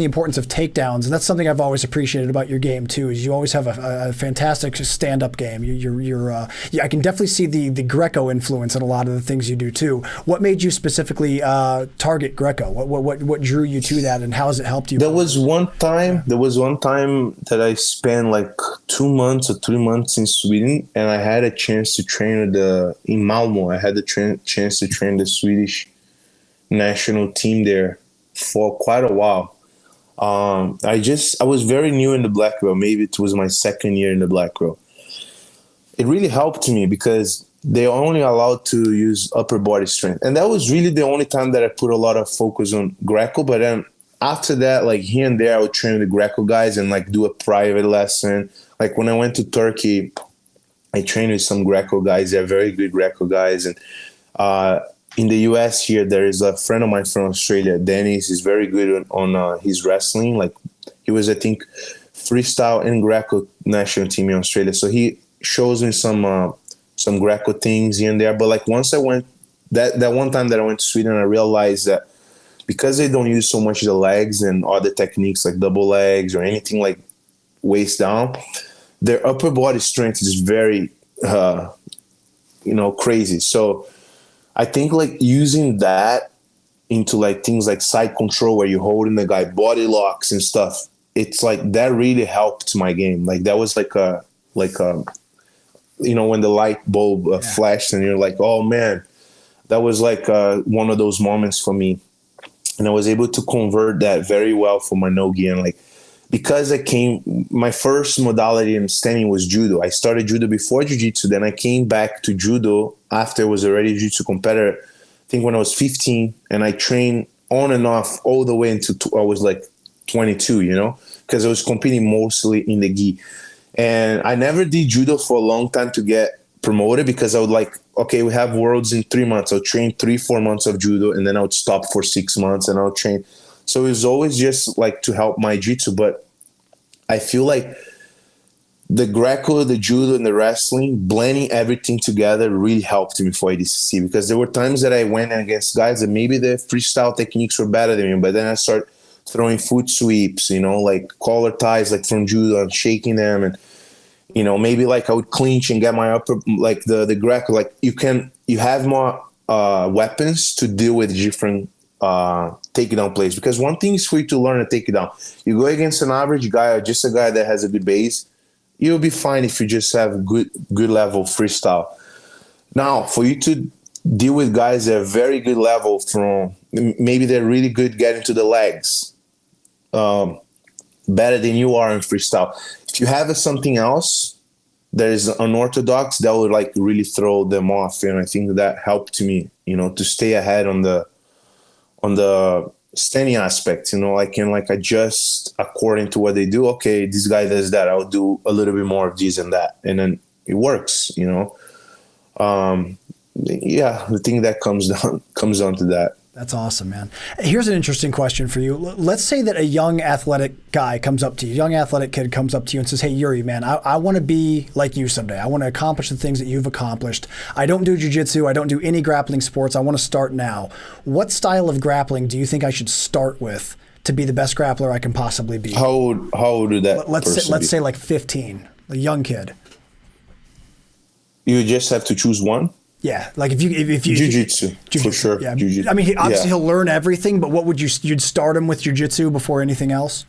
importance of takedowns, and that's something I've always appreciated about your game too. Is you always have a fantastic stand-up game. I can definitely see the Greco influence in a lot of the things you do too. What made you specifically target Greco? What drew you to that, and how has it helped you? There was one time that I spent like 2 months or 3 months in Sweden, and I had a chance to train in Malmo. I had the chance to train the Swedish national team there for quite a while. I was very new in the black belt. Maybe it was my second year in the black belt. It really helped me because they're only allowed to use upper body strength. And that was really the only time that I put a lot of focus on Greco. But then after that, like here and there, I would train the Greco guys and like do a private lesson. Like when I went to Turkey, I trained with some Greco guys. They're very good Greco guys. And in the US here, there is a friend of mine from Australia, Dennis. He's very good on his wrestling. Like he was, I think, freestyle and Greco national team in Australia. So he shows me some Greco things here and there. But like once I went, that one time that I went to Sweden, I realized that because they don't use so much the legs and other techniques like double legs or anything like waist down, their upper body strength is very, crazy. So I think like using that into like things like side control where you're holding the guy, body locks and stuff, it's like that really helped my game. Like that was like when the light bulb flashed and you're like, oh man, that was like one of those moments for me. And I was able to convert that very well for my no-gi. And like, because my first modality in standing was judo. I started judo before jiu-jitsu. Then I came back to judo after I was already a jiu-jitsu competitor, I think when I was 15, and I trained on and off all the way until I was like 22, because I was competing mostly in the gi. And I never did judo for a long time to get promoted because I would like, okay, we have worlds in 3 months. I'll train 3-4 months of judo and then I would stop for 6 months and I'll train. So it was always just like to help my jiu-jitsu. But I feel like the Greco, the judo, and the wrestling, blending everything together really helped me for ADCC because there were times that I went against guys that maybe the freestyle techniques were better than me, but then I started throwing foot sweeps, like collar ties, like from judo and shaking them. And, maybe like I would clinch and get my upper, like the Greco, like you have more weapons to deal with different takedown plays. Because one thing is for you to learn a takedown. You go against an average guy or just a guy that has a good base, you'll be fine if you just have good level freestyle. Now, for you to deal with guys that are very good level from, maybe they're really good getting to the legs, better than you are in freestyle. If you have something else that is unorthodox, that would like really throw them off. And I think that helped me, to stay ahead on the standing aspect. I can like adjust according to what they do. Okay, this guy does that, I'll do a little bit more of this and that, and then it works. The thing that comes down to that. That's awesome, man. Here's an interesting question for you. Let's say that a young athletic guy comes up to you, young athletic kid comes up to you and says, hey, Yuri, man, I want to be like you someday. I want to accomplish the things that you've accomplished. I don't do jiu-jitsu. I don't do any grappling sports. I want to start now. What style of grappling do you think I should start with to be the best grappler I can possibly be? How old would that Let's say like 15, a young kid. You just have to choose one? Yeah, like if you jiu-jitsu for sure. Yeah. Jiu-jitsu. I mean, obviously he'll learn everything, but what would you'd start him with jiu-jitsu before anything else?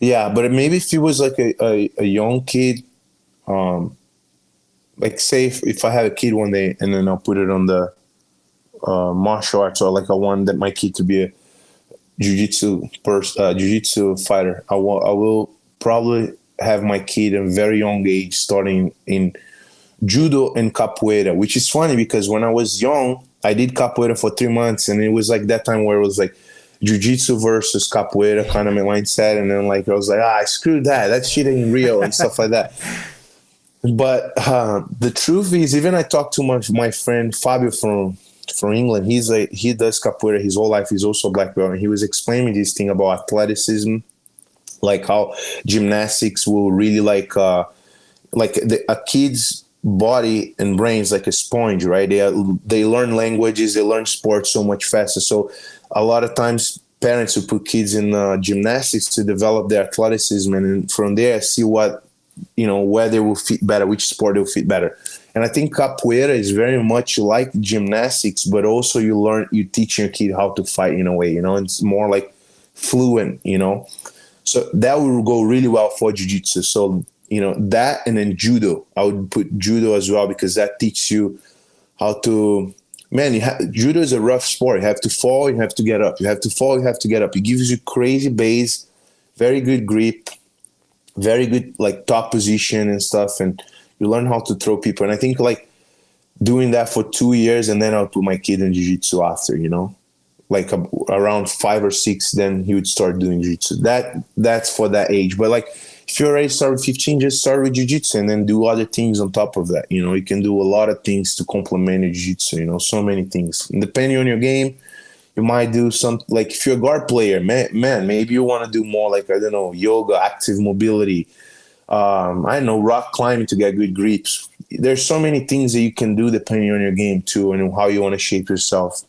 Yeah, but maybe if he was like a young kid, like say if I had a kid one day and then I'll put it on the martial arts or like I want that my kid to be jiu-jitsu fighter. I will probably have my kid at a very young age starting in judo and capoeira, which is funny because when I was young, I did capoeira for 3 months, and it was like that time where it was like jiu-jitsu versus capoeira kind of my mindset, and then like I was like, screw that shit ain't real and stuff like that. But the truth is, even I talked to my friend Fabio from England. He does capoeira his whole life. He's also a black belt, and he was explaining this thing about athleticism, like how gymnastics will really a kid's body and brain is like a sponge, right? They learn languages, they learn sports so much faster. So a lot of times parents will put kids in gymnastics to develop their athleticism, and from there see what, where they will fit better, which sport they will fit better. And I think capoeira is very much like gymnastics, but also you teach your kid how to fight in a way, it's more like fluent, So that will go really well for jiu-jitsu. So, that, and then judo. I would put judo as well, because that teaches you how to, judo is a rough sport. You have to fall, you have to get up. You have to fall, you have to get up. It gives you crazy base, very good grip, very good like top position and stuff. And you learn how to throw people. And I think like doing that for 2 years, and then I'll put my kid in jiu-jitsu after, like around 5 or 6, then he would start doing jiu-jitsu. That's for that age. But like if you already start with 15, just start with jiu-jitsu and then do other things on top of that. You can do a lot of things to complement your jiu-jitsu, so many things. And depending on your game, you might do something like if you're a guard player, man, maybe you want to do more like, I don't know, yoga, active mobility, I don't know, rock climbing to get good grips. There's so many things that you can do depending on your game too, and how you want to shape yourself.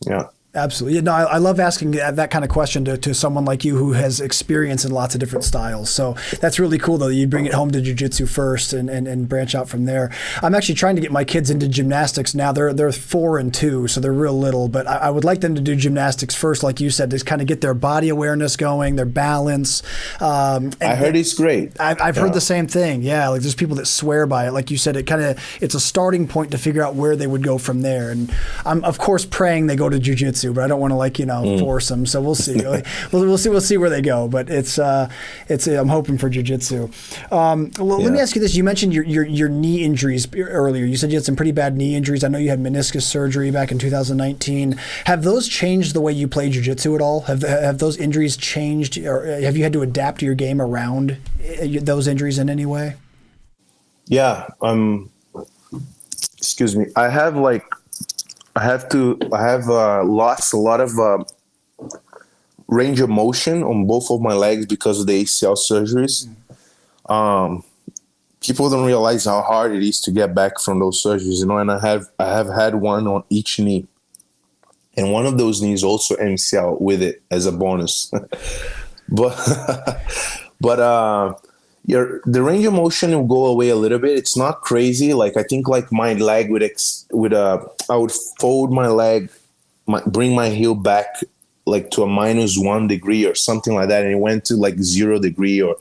Yeah. Absolutely. No, I love asking that kind of question to someone like you who has experience in lots of different styles. So that's really cool, though. You bring it home to jiu-jitsu first and branch out from there. I'm actually trying to get my kids into gymnastics now. They're 4 and 2, so they're real little. But I would like them to do gymnastics first, like you said, to kind of get their body awareness going, their balance. I heard it's great. I've heard the same thing. Yeah, like there's people that swear by it. Like you said, it's a starting point to figure out where they would go from there. And I'm, of course, praying they go to jiu-jitsu, but I don't want to force them. So we'll see. We'll see where they go. But it's I'm hoping for jiu-jitsu. Let me ask you this: you mentioned your knee injuries earlier. You said you had some pretty bad knee injuries. I know you had meniscus surgery back in 2019. Have those changed the way you play jiu-jitsu at all? Have those injuries changed, or have you had to adapt your game around those injuries in any way? Yeah. Excuse me. I have lost a lot of range of motion on both of my legs because of the ACL surgeries. People don't realize how hard it is to get back from those surgeries, and I have had one on each knee, and one of those knees also MCL with it as a bonus. but the range of motion will go away a little bit. It's not crazy. Like I think like my leg I would fold my leg, bring my heel back like to a -1 degree or something like that, and it went to like 0 degree, or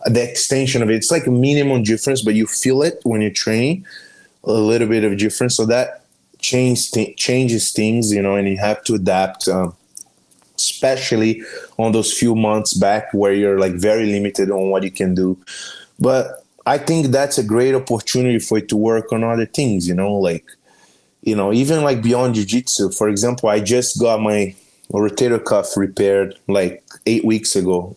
the extension of it. It's like a minimum difference, but you feel it when you're training, a little bit of difference. So that changes things, and you have to adapt. Especially on those few months back where you're like very limited on what you can do. But I think that's a great opportunity for you to work on other things, even like beyond jiu-jitsu. For example, I just got my rotator cuff repaired like 8 weeks ago.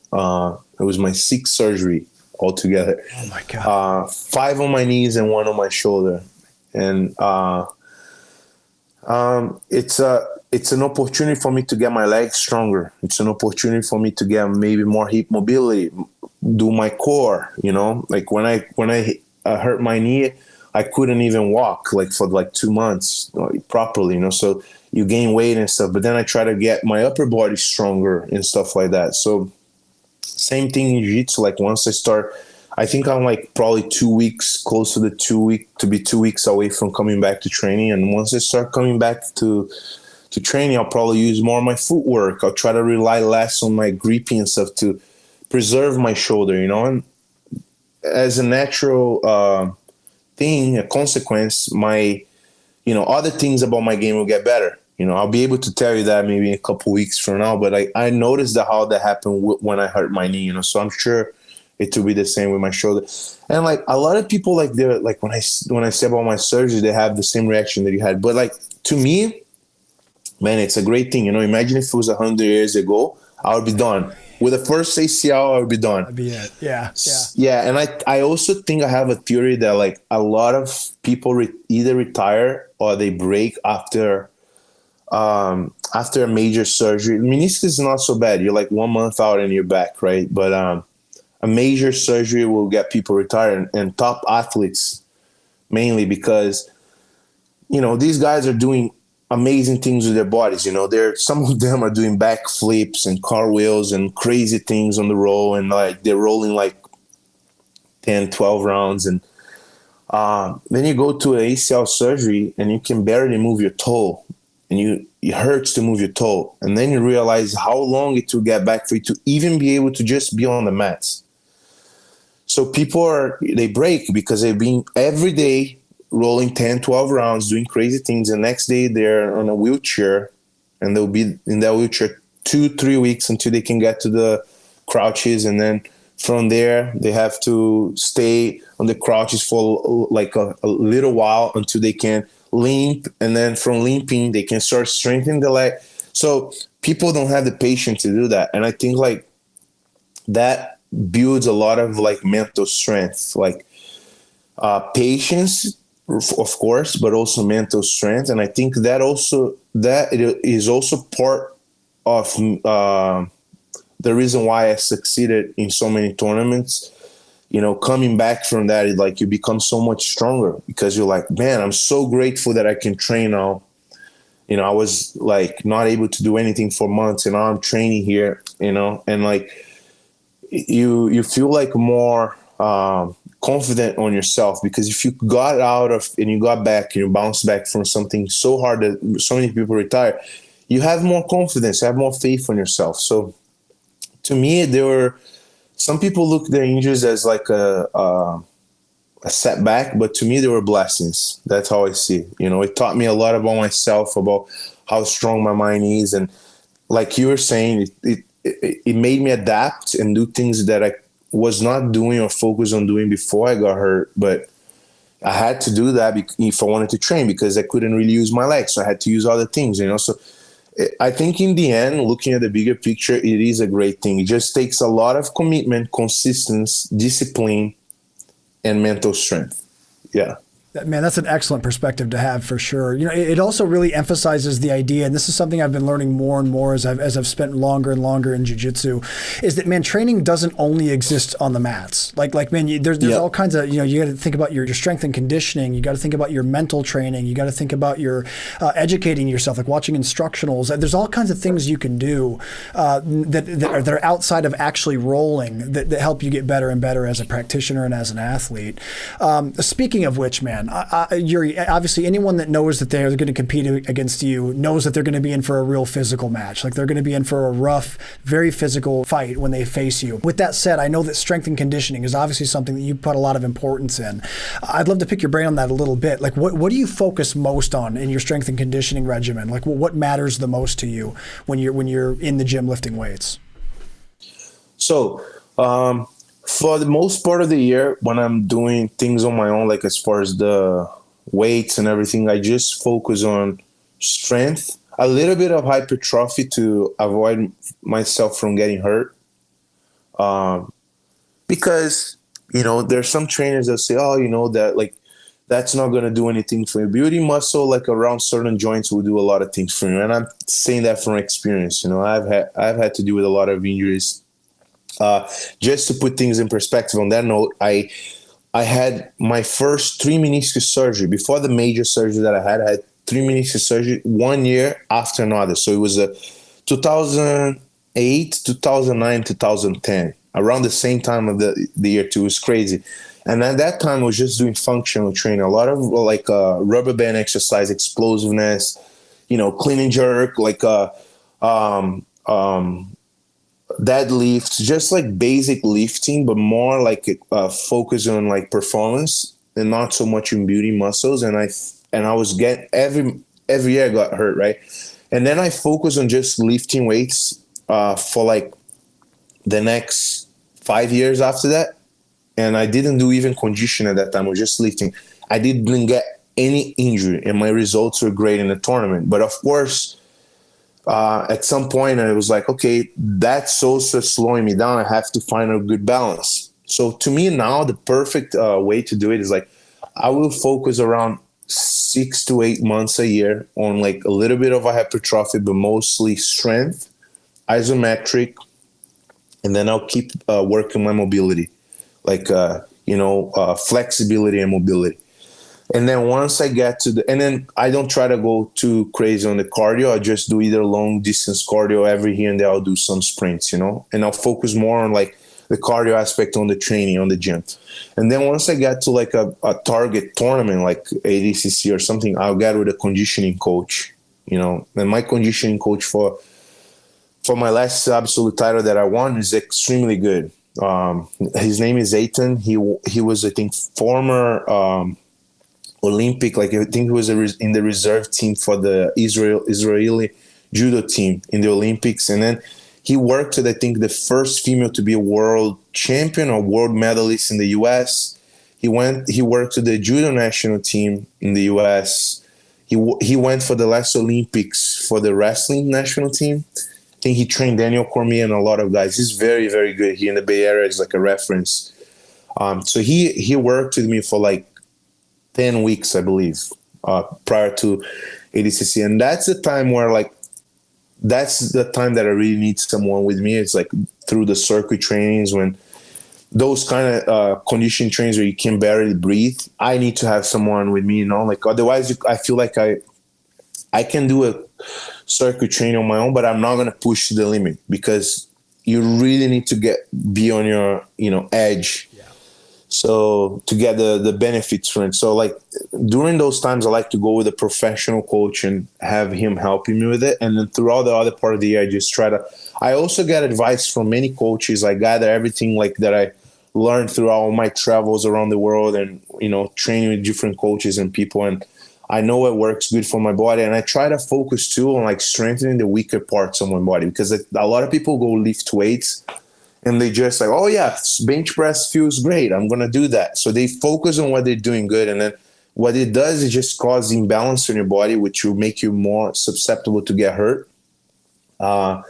It was my 6th surgery altogether. Oh my God. 5 on my knees and 1 on my shoulder. And it's an opportunity for me to get my legs stronger. It's an opportunity for me to get maybe more hip mobility, do my core, like when I hurt my knee, I couldn't even walk like for like 2 months properly, so you gain weight and stuff. But then I try to get my upper body stronger and stuff like that. So same thing in jiu-jitsu. Like once I start, I think I'm like probably 2 weeks, close to the 2 weeks away from coming back to training. And once I start coming back to training, I'll probably use more of my footwork. I'll try to rely less on my gripping and stuff to preserve my shoulder, and as a natural thing, a consequence, my, other things about my game will get better, I'll be able to tell you that maybe a couple weeks from now. But I noticed how that happened when I hurt my knee. So I'm sure it will be the same with my shoulder. And like a lot of people, like they're like when I say about my surgery, they have the same reaction that you had. But like to me, man, it's a great thing. Imagine if it was 100 years ago, I would be done. With the first ACL, I would be done. That'd be it. Yeah. Yeah. And I also think I have a theory that like a lot of people either retire or they break after a major surgery. Meniscus is not so bad. You're like 1 month out and you're back, right? But a major surgery will get people retired, and top athletes mainly because, these guys are doing amazing things with their bodies. Some of them are doing backflips and cartwheels and crazy things on the roll, and like they're rolling like 10, 12 rounds. And then you go to an ACL surgery and you can barely move your toe, and it hurts to move your toe. And then you realize how long it will get back for you to even be able to just be on the mats. So people they break because they've been every day rolling 10, 12 rounds, doing crazy things. The next day they're on a wheelchair, and they'll be in that wheelchair 2-3 weeks until they can get to the crouches. And then from there, they have to stay on the crouches for like a little while until they can limp. And then from limping, they can start strengthening the leg. So people don't have the patience to do that. And I think like that builds a lot of like mental strength, like patience, of course, but also mental strength. And I think that it is also part of the reason why I succeeded in so many tournaments. Coming back from that, you become so much stronger because you're like, man, I'm so grateful that I can train now. I was like not able to do anything for months, and now I'm training here, and like you feel like more confident on yourself, because if you got out of and you got back and you bounced back from something so hard that so many people retire, you have more confidence, you have more faith on yourself. So to me, some people look their injuries as like a setback, but to me they were blessings. That's how I see it. It taught me a lot about myself, about how strong my mind is, and like you were saying, it made me adapt and do things that I was not doing or focused on doing before I got hurt. But I had to do that if I wanted to train, because I couldn't really use my legs, so I had to use other things. So I think in the end, looking at the bigger picture, it is a great thing. It just takes a lot of commitment, consistency, discipline, and mental strength. Yeah. Man, that's an excellent perspective to have for sure. It also really emphasizes the idea, and this is something I've been learning more and more as I've spent longer and longer in jiu-jitsu, is that, man, training doesn't only exist on the mats. Like man, there's all kinds of, you got to think about your strength and conditioning. You got to think about your mental training. You got to think about your educating yourself, like watching instructionals. There's all kinds of things you can do that are outside of actually rolling that help you get better and better as a practitioner and as an athlete. Speaking of which, man, Yuri, obviously anyone that knows that they're going to compete against you knows that they're going to be in for a real physical match. Like they're going to be in for a rough, very physical fight when they face you. With that said, I know that strength and conditioning is obviously something that you put a lot of importance in. I'd love to pick your brain on that a little bit. Like what do you focus most on in your strength and conditioning regimen? Like what matters the most to you when you're in the gym lifting weights? So, for the most part of the year, when I'm doing things on my own, like as far as the weights and everything, I just focus on strength, a little bit of hypertrophy to avoid myself from getting hurt. Because, there's some trainers that say, that like, that's not going to do anything for you. Building muscle, like around certain joints, will do a lot of things for you. And I'm saying that from experience. I've had to deal with a lot of injuries. Just to put things in perspective on that note, I had my first 3 meniscus surgery. Before the major surgery that I had 3 meniscus surgery 1 year after another. So it was 2008, 2009, 2010, around the same time of the year too. It was crazy. And at that time, I was just doing functional training, a lot of like rubber band exercise, explosiveness, clean and jerk, like deadlifts, just like basic lifting, but more like focus on like performance and not so much in building muscles. And I was getting every year I got hurt, right? And then I focused on just lifting weights for like the next 5 years after that. And I didn't do even condition at that time. I was just lifting. I didn't get any injury, and my results were great in the tournament. But of course, at some point, I was like, okay, that's also slowing me down. I have to find a good balance. So to me now, the perfect way to do it is like, I will focus around 6 to 8 months a year on like a little bit of a hypertrophy, but mostly strength, isometric, and then I'll keep working my mobility, like, flexibility and mobility. And then once I get to and then I don't try to go too crazy on the cardio. I just do either long distance cardio every here and there. I'll do some sprints, and I'll focus more on like the cardio aspect on the training, on the gym. And then once I get to like a target tournament, like ADCC or something, I'll get with a conditioning coach, and my conditioning coach for my last absolute title that I won is extremely good. His name is Eitan. He was, I think, former Olympic, like I think he was in the reserve team for the Israeli judo team in the Olympics. And then he worked with, I think, the first female to be a world champion or world medalist in the U.S. He worked with the judo national team in the U.S. He went for the last Olympics for the wrestling national team. I think he trained Daniel Cormier and a lot of guys. He's very, very good. Here in the Bay Area is like a reference. So he worked with me for like 10 weeks, I believe, prior to ADCC. And that's the time where, like, that's the time that I really need someone with me. It's like through the circuit trainings, when those kind of conditioning trainings where you can barely breathe, I need to have someone with me, like otherwise I feel like I can do a circuit training on my own, but I'm not going to push to the limit, because you really need to be on your, edge. So to get the benefits from it. So like during those times, I like to go with a professional coach and have him helping me with it. And then throughout the other part of the year, I just I also get advice from many coaches. I gather everything like that I learned throughout all my travels around the world and, training with different coaches and people. And I know what works good for my body. And I try to focus too on like strengthening the weaker parts of my body, because a lot of people go lift weights and they just like, oh yeah, bench press feels great, I'm going to do that. So they focus on what they're doing good. And then what it does is just cause imbalance in your body, which will make you more susceptible to get hurt. And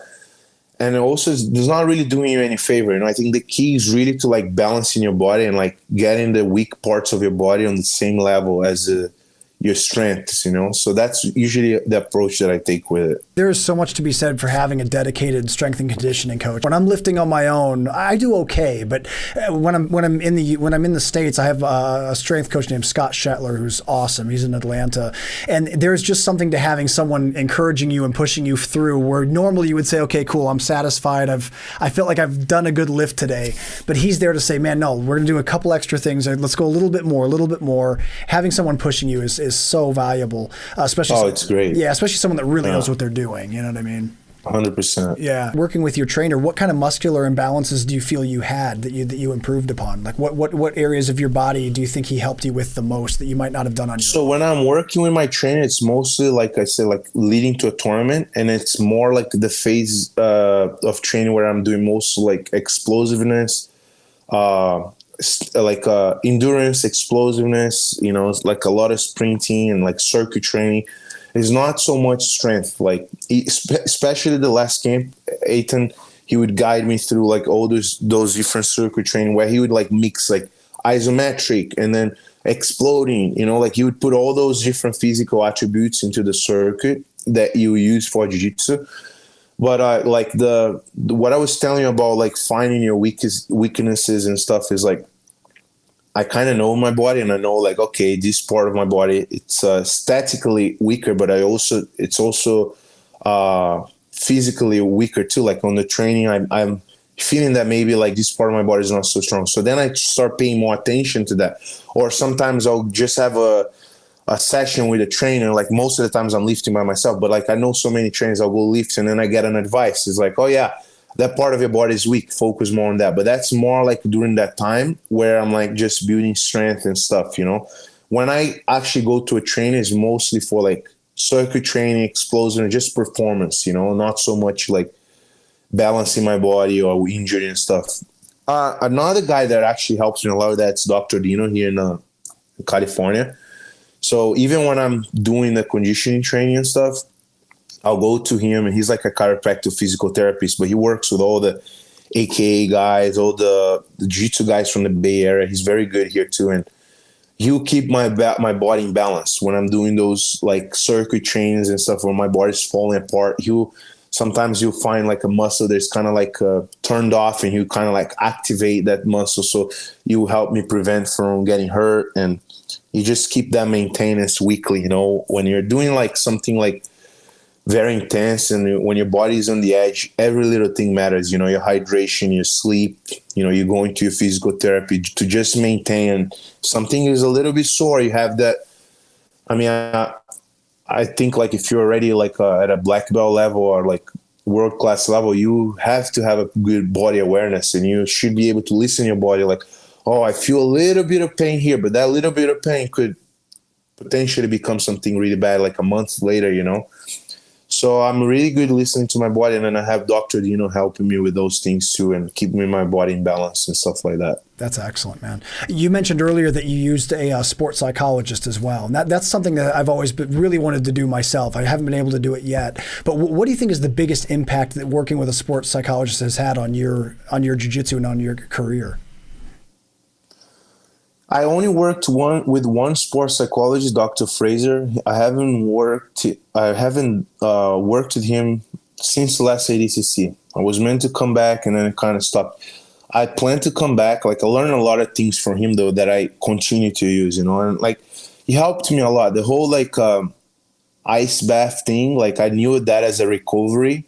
it also does not really doing you any favor. I think the key is really to like balancing your body and like getting the weak parts of your body on the same level as your strengths, So that's usually the approach that I take with it. There is so much to be said for having a dedicated strength and conditioning coach. When I'm lifting on my own, I do okay, but when I'm in the States, I have a strength coach named Scott Shetler, who's awesome. He's in Atlanta, and there's just something to having someone encouraging you and pushing you through, where normally you would say, okay, cool, I'm satisfied. I feel like I've done a good lift today, but he's there to say, man, no, we're gonna do a couple extra things. Let's go a little bit more. Having someone pushing you is so valuable, especially. It's great. Yeah, especially someone that really knows what they're doing. You know what I mean? 100%. Yeah. Working with your trainer, what kind of muscular imbalances do you feel you had that you improved upon? Like what areas of your body do you think he helped you with the most that you might not have done on your own? So when I'm working with my trainer, it's mostly, like I said, like leading to a tournament, and it's more like the phase of training where I'm doing most like explosiveness, endurance, explosiveness, like a lot of sprinting and like circuit training. It's not so much strength, like especially the last camp, Eitan, he would guide me through like all those different circuit training where he would like mix like isometric and then exploding, like he would put all those different physical attributes into the circuit that you use for jiu-jitsu. But like what I was telling you about like finding your weaknesses and stuff is like, I kind of know my body, and I know like, okay, this part of my body, it's statically weaker, but it's also physically weaker too. Like on the training, I'm feeling that maybe like this part of my body is not so strong. So then I start paying more attention to that. Or sometimes I'll just have a session with a trainer. Like most of the times I'm lifting by myself, but like I know so many trainers, I'll go lift and then I get an advice. It's like, oh yeah, that part of your body is weak, focus more on that. But that's more like during that time where I'm like just building strength and stuff, When I actually go to a trainer, it's mostly for like circuit training, explosion, just performance, not so much like balancing my body or injury and stuff. Another guy that actually helps me a lot, that's Dr. Dino here in California. So even when I'm doing the conditioning training and stuff, I'll go to him, and he's like a chiropractic physical therapist, but he works with all the AKA guys, all the jiu-jitsu guys from the Bay Area. He's very good here too. And he'll keep my body in balance when I'm doing those like circuit trainings and stuff where my body's falling apart. Sometimes you'll find like a muscle that's kind of like turned off, and he'll kind of like activate that muscle. So you help me prevent from getting hurt, and you just keep that maintenance weekly, when you're doing like something like very intense and when your body is on the edge, every little thing matters, your hydration, your sleep, you're going to your physical therapy to just maintain. Something is a little bit sore, you have that. I mean, I think like if you're already like at a black belt level or like world-class level, you have to have a good body awareness, and you should be able to listen to your body like, oh, I feel a little bit of pain here, but that little bit of pain could potentially become something really bad like a month later, So I'm really good listening to my body, and then I have Dr. Dino helping me with those things too and keeping my body in balance and stuff like that. That's excellent, man. You mentioned earlier that you used a sports psychologist as well. And that's something that I've always really wanted to do myself. I haven't been able to do it yet. But what do you think is the biggest impact that working with a sports psychologist has had on your jiu-jitsu and on your career? I only worked with one sports psychologist, Dr. Fraser. I haven't worked with him since the last ADCC. I was meant to come back, and then it kind of stopped. I plan to come back. Like, I learned a lot of things from him though that I continue to use, and like he helped me a lot. The whole like ice bath thing, like I knew that as a recovery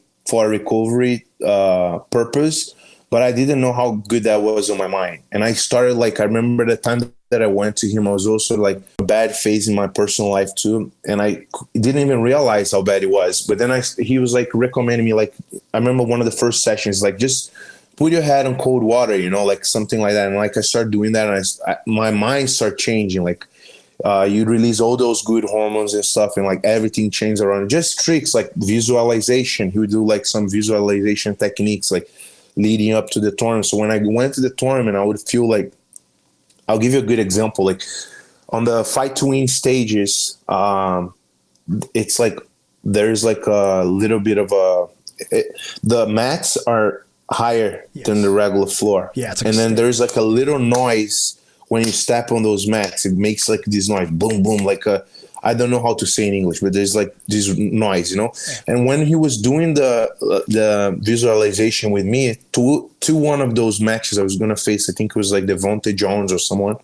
purpose. But I didn't know how good that was on my mind. And I started I remember the time that I went to him, I was also like a bad phase in my personal life too. And I didn't even realize how bad it was. But then he was like recommending me, like, I remember one of the first sessions, like just put your head in cold water, like something like that. And like I started doing that, and my mind started changing. Like you release all those good hormones and stuff, and like everything changed around. Just tricks like visualization. He would do like some visualization techniques, like leading up to the tournament. So when I went to the tournament, I would feel like, I'll give you a good example. Like on the fight to win stages, it's like there's like a little bit of the mats are higher than the regular floor. Yeah, it's like, and then there's like a little noise when you step on those mats. It makes like this noise, boom, boom, like I don't know how to say in English, but there's like this noise, And when he was doing the visualization with me, to one of those matches I was gonna face, I think it was like Devontae Jones or someone.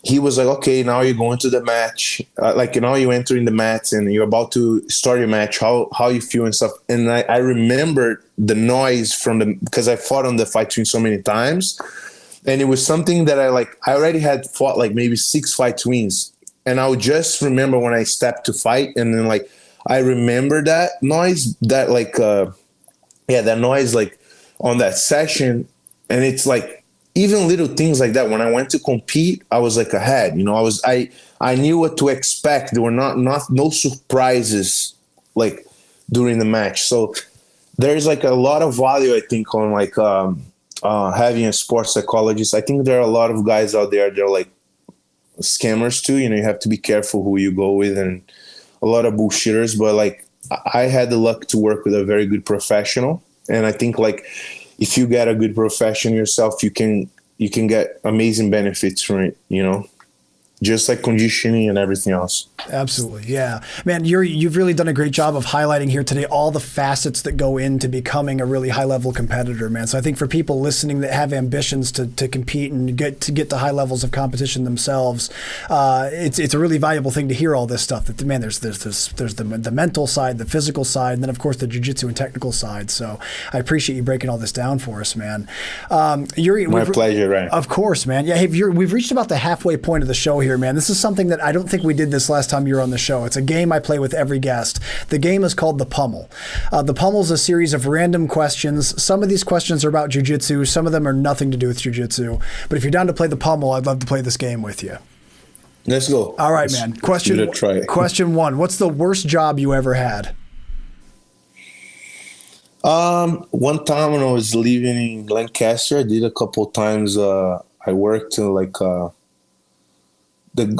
He was like, okay, now you're going to the match. Now you're entering the mats and you're about to start your match. How you feel and stuff. And I remembered the noise because I fought on the fight twin so many times. And it was something that I already had fought like maybe 6 fight twins. And I would just remember when I stepped to fight. And then like, I remember that noise, that that noise like on that session. And it's like, even little things like that. When I went to compete, I was like ahead, I knew what to expect. There were no surprises like during the match. So there's like a lot of value, I think, on like, having a sports psychologist. I think there are a lot of guys out there, they're like scammers too. You have to be careful who you go with, and a lot of bullshitters. But like, I had the luck to work with a very good professional. And I think like, if you get a good professional yourself, you can get amazing benefits from it, just like conditioning and everything else. Absolutely. Yeah, man, you've really done a great job of highlighting here today all the facets that go into becoming a really high level competitor, man. So I think for people listening that have ambitions to compete and get to high levels of competition themselves, it's a really valuable thing to hear all this stuff. That, man, there's the mental side, the physical side, and then of course the jiu-jitsu and technical side. So I appreciate you breaking all this down for us, man. Yuri, my pleasure, Ryan. Of course, man. Yeah, hey, we've reached about the halfway point of the show here, man. This is something that I don't think we did this last time you were on the show. It's a game I play with every guest. The game is called The Pummel. The Pummel is a series of random questions. Some of these questions are about jiu-jitsu. Some of them are nothing to do with jiu-jitsu. But if you're down to play The Pummel, I'd love to play this game with you. Let's go. All right, man. Question one. What's the worst job you ever had? One time when I was living in Lancaster, I did a couple times. I worked in like the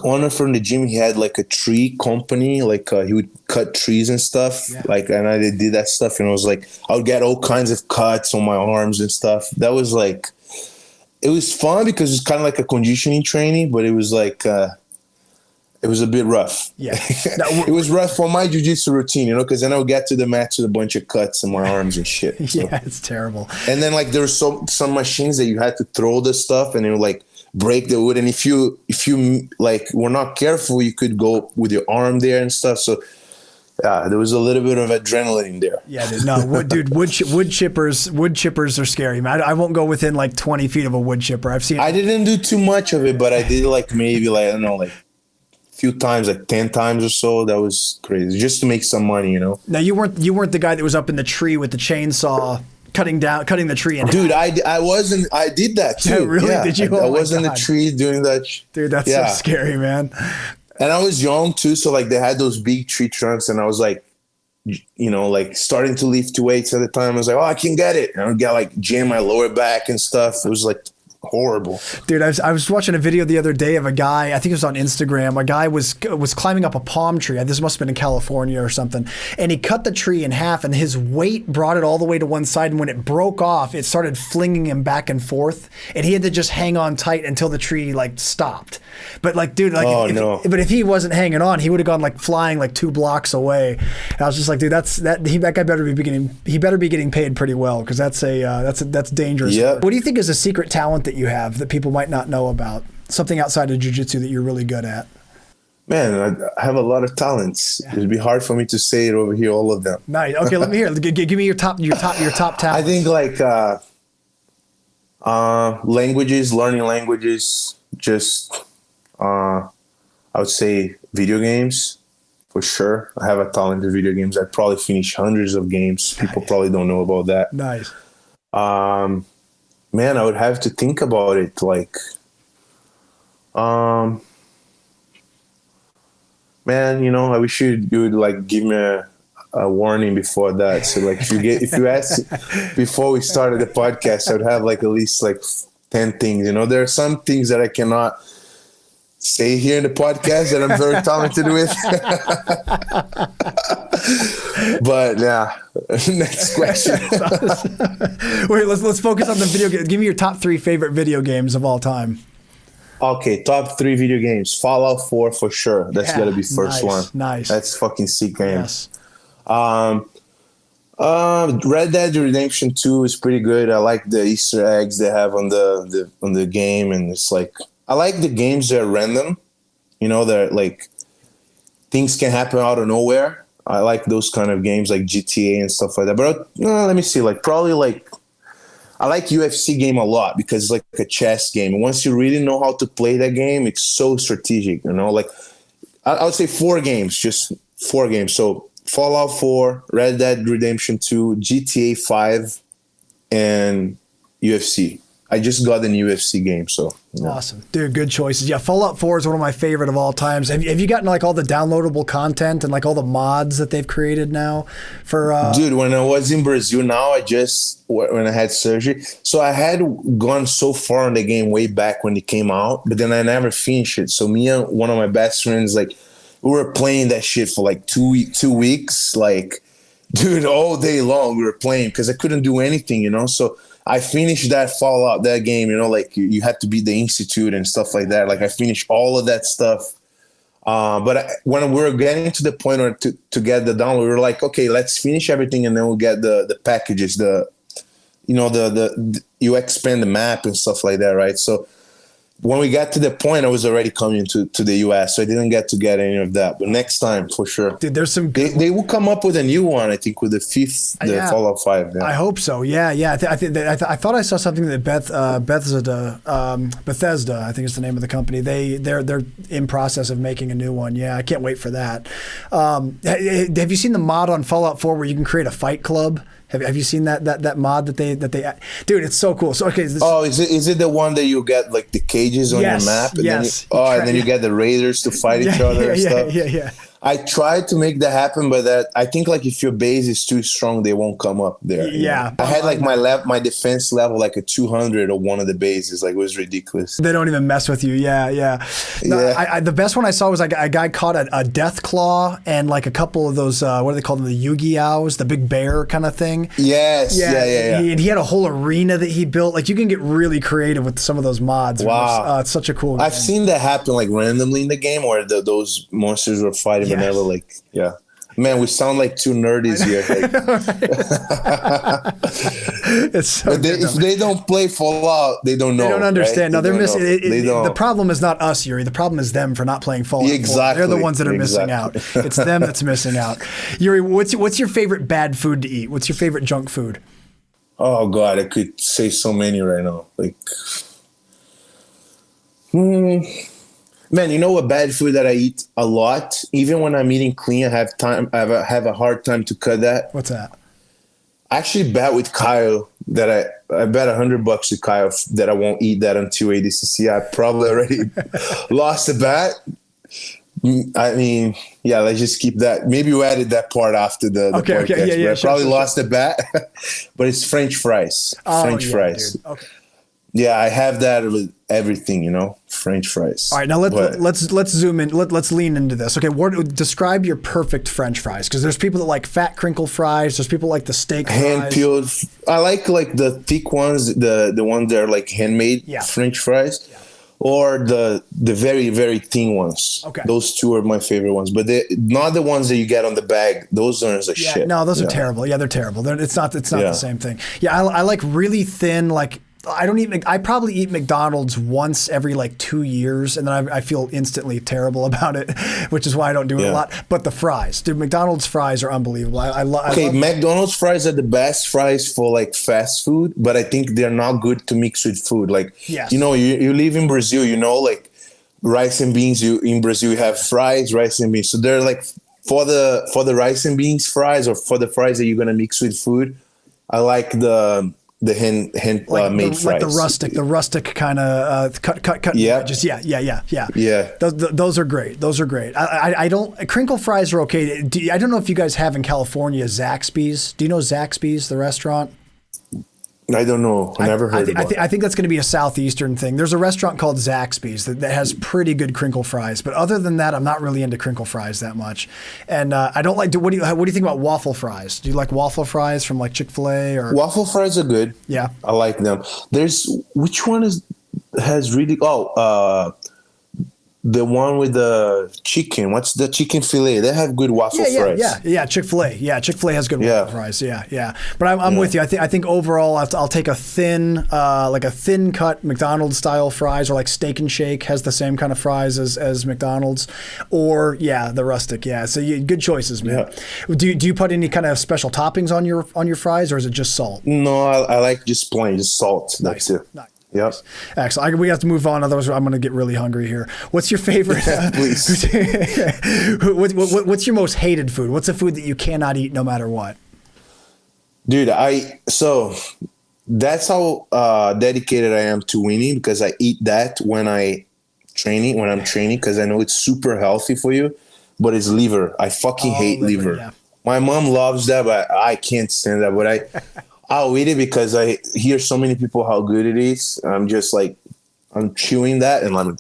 owner from the gym. He had like a tree company. Like he would cut trees and stuff. Yeah. Like, and I did that stuff, and I was like, I would get all kinds of cuts on my arms and stuff. That was like, it was fun because it's kind of like a conditioning training, but it was like. It was a bit rough. Yeah. It was rough for my jiu-jitsu routine, you know, because then I would get to the match with a bunch of cuts in my arms and shit. So. Yeah, it's terrible. And then like there were some machines that you had to throw the stuff and it would like break the wood. And if you like were not careful, you could go with your arm there and stuff. So there was a little bit of adrenaline there. Yeah, dude. No, wood chippers are scary, man. I won't go within like 20 feet of a wood chipper. I didn't do too much of it, but I did like maybe like, I don't know, like few times, like 10 times or so. That was crazy, just to make some money, you know. Now you weren't the guy that was up in the tree with the chainsaw cutting the tree in dude half. I wasn't. I did that too. Yeah, really? Yeah. Did you? I was in the tree doing that. Dude, that's so scary, man. And I was young too, so like they had those big tree trunks, and I was like, you know, like starting to lift weights at the time. I was like, oh, I can get it, and I would get like jam my lower back and stuff. It was like horrible. Dude, I was watching a video the other day of a guy, I think it was on Instagram, a guy was climbing up a palm tree. This must have been in California or something. And he cut the tree in half and his weight brought it all the way to one side. And when it broke off, it started flinging him back and forth. And he had to just hang on tight until the tree like stopped. But like, dude, like, but if he wasn't hanging on, he would have gone like flying like 2 blocks away. And I was just like, dude, that guy better be getting paid pretty well, because that's dangerous. Yeah. What do you think is a secret talent that you have that people might not know about? Something outside of jiu-jitsu that you're really good at? Man, I have a lot of talents. Yeah. It'd be hard for me to say it over here, all of them. Nice. Okay, let me hear. Give me your top talents. I think like learning languages, just I would say video games for sure. I have a talent in video games. I probably finish hundreds of games. People probably don't know about that. Nice. Man, I would have to think about it. Like, man, you know, I wish you would like give me a warning before that. So like, if you ask before we started the podcast, I would have like at least like 10 things. You know, there are some things that I cannot say here in the podcast that I'm very talented with. But yeah, next question. Wait, let's focus on the video game. Give me your top 3 favorite video games of all time. Okay, top 3 video games. Fallout 4 for sure. That's gotta be first one. Nice. That's fucking sick game. Yes. Red Dead Redemption 2 is pretty good. I like the Easter eggs they have on the game, and it's like, I like the games that are random. You know, that like things can happen out of nowhere. I like those kind of games like GTA and stuff like that. But let me see, like probably like I like UFC game a lot because it's like a chess game. And once you really know how to play that game, it's so strategic. You know, like I would say 4 games, just 4 games. So Fallout 4, Red Dead Redemption 2, GTA 5, and UFC. I just got an UFC game, so. Yeah. Awesome. Dude, good choices. Yeah, Fallout 4 is one of my favorite of all times. Have you gotten like all the downloadable content and like all the mods that they've created now for Dude, when I was in Brazil now, when I had surgery, so I had gone so far in the game way back when it came out, but then I never finished it. So me and one of my best friends, like, we were playing that shit for like 2 weeks, like, dude, all day long we were playing because I couldn't do anything, you know? So I finished that Fallout, that game, you know, like you had to beat the Institute and stuff like that. Like I finished all of that stuff. But when we were getting to the point where to get the download, we were like, okay, let's finish everything and then we'll get the packages, you expand the map and stuff like that, right? So when we got to the point, I was already coming to the US, so I didn't get any of that. But next time, for sure. Dude, there's some good... They will come up with a new one, I think, with the Fallout 5. Yeah. I hope so. Yeah. I thought I saw something that Bethesda, I think is the name of the company. They're in process of making a new one. Yeah, I can't wait for that. Have you seen the mod on Fallout 4 where you can create a fight club? Have you seen that mod that they dude, it's so cool. So okay, is it the one that you get like the cages on your map? And yes. and then you get the raiders to fight each other and stuff. Yeah. I tried to make that happen, but I think like if your base is too strong, they won't come up there. Yeah, I had like my defense level like a 200 on one of the bases. Like it was ridiculous. They don't even mess with you. Yeah. No, the best one I saw was like a guy caught a death claw and like a couple of those what do they call them, the Yu-Gi-Ohs, the big bear kind of thing. Yes. Yeah. And he had a whole arena that he built. Like you can get really creative with some of those mods. Wow, it's such a cool game. I've seen that happen like randomly in the game where those monsters were fighting. Yes. Never like, yeah. Man, we sound like two nerdies here. Like, it's so if they don't play Fallout, they don't know. They don't understand. Right? No, they're missing. The problem is not us, Yuri. The problem is them for not playing Fallout. Exactly. They're the ones that are missing out. It's them that's missing out. Yuri, what's your favorite bad food to eat? What's your favorite junk food? Oh God, I could say so many right now. Like, man, you know what bad food that I eat a lot? Even when I'm eating clean, I have a hard time to cut that. What's that? I actually bet with Kyle that I bet $100 to Kyle that I won't eat that until ADCC. I probably already lost the bet. I mean, yeah, let's just keep that. Maybe we added that part after the podcast. Okay, yeah, I probably lost the bet, but it's French fries. French fries. Dude. Okay. Yeah, I have that with everything, French fries. All right, now let's zoom in. Let's lean into this. Okay, describe your perfect French fries, because there's people that like fat crinkle fries. There's people like the steak hand fries. peeled. I like the thick ones, the ones that are like handmade French fries, or the very very thin ones. Okay, those two are my favorite ones, but they're not the ones that you get on the bag. Those ones are shit. No, those are terrible. Yeah, they're terrible. It's not the same thing. Yeah, I like really thin like. I probably eat McDonald's once every like 2 years, and then I feel instantly terrible about it, which is why I don't do it a lot. But the fries, dude, McDonald's fries are unbelievable. Okay, McDonald's fries are the best fries for like fast food, but I think they're not good to mix with food. Like, you live in Brazil, like rice and beans. In Brazil you have fries, rice and beans. So they're like for the rice and beans fries, or for the fries that you're gonna mix with food. I like the hand made fries, like the rustic kind of cut. Yeah, just yeah. Those are great. I don't crinkle fries are okay. I don't know if you guys have in California Zaxby's. Do you know Zaxby's, the restaurant? I don't know. I never heard about it. I think that's going to be a Southeastern thing. There's a restaurant called Zaxby's that has pretty good crinkle fries. But other than that, I'm not really into crinkle fries that much. And I don't like, what do you think about waffle fries? Do you like waffle fries from like Chick-fil-A? Or Waffle fries are good. Yeah. I like them. Which one has really, the one with the chicken. What's the chicken fillet? They have good waffle fries. Yeah. Chick-fil-A. Yeah, Chick-fil-A has good waffle fries. Yeah. But I'm with you. I think overall, I'll take a thin, like a thin cut McDonald's style fries, or like Steak and Shake has the same kind of fries as McDonald's, or the rustic. Yeah. So good choices, man. Yeah. Do you put any kind of special toppings on your fries, or is it just salt? No, I like just plain, just salt. Nice. That's it. Nice. Yep. Excellent. We have to move on, otherwise I'm going to get really hungry here. What's your favorite? Please. What's your most hated food? What's a food that you cannot eat no matter what? Dude, so that's how dedicated I am to winning, because I eat that when I'm training, because I know it's super healthy for you, but it's liver. I fucking hate liver. Yeah. My mom loves that, but I can't stand that. But I'll eat it because I hear so many people how good it is. I'm just like, I'm chewing that and I'm,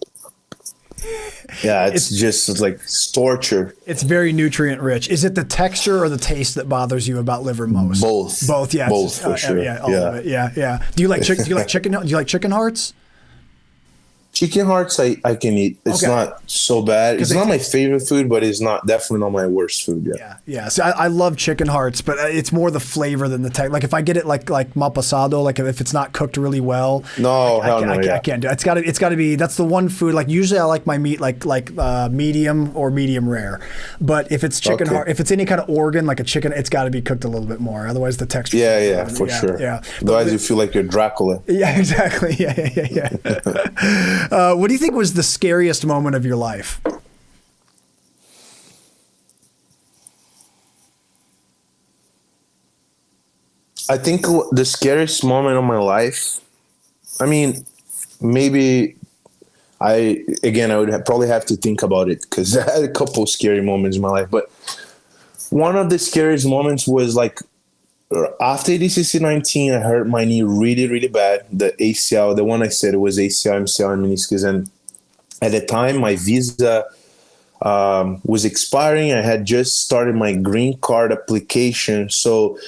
it's just like torture. It's very nutrient rich. Is it the texture or the taste that bothers you about liver most? Both, yeah. Both, for sure. Yeah, all of it. Yeah. Do you like chicken? Do you like chicken hearts? Chicken hearts I can eat. It's not so bad. It's not my favorite food, but it's definitely not my worst food. Yeah. So I love chicken hearts, but it's more the flavor than the taste. Like if I get it like mapasado, like if it's not cooked really well, I can't do it. It's got to be. That's the one food. Like usually I like my meat like medium or medium rare, but if it's chicken heart, if it's any kind of organ like a chicken, it's got to be cooked a little bit more. Otherwise the texture. Yeah, for sure. Yeah. Otherwise you feel like you're Dracula. Yeah, exactly. Yeah. What do you think was the scariest moment of your life? I think the scariest moment of my life, I mean, maybe I would probably have to think about it because I had a couple scary moments in my life. But one of the scariest moments was like after ADCC 19, I hurt my knee really, really bad. The ACL, the one I said it was ACL, MCL, and meniscus. And at the time, my visa was expiring. I had just started my green card application. So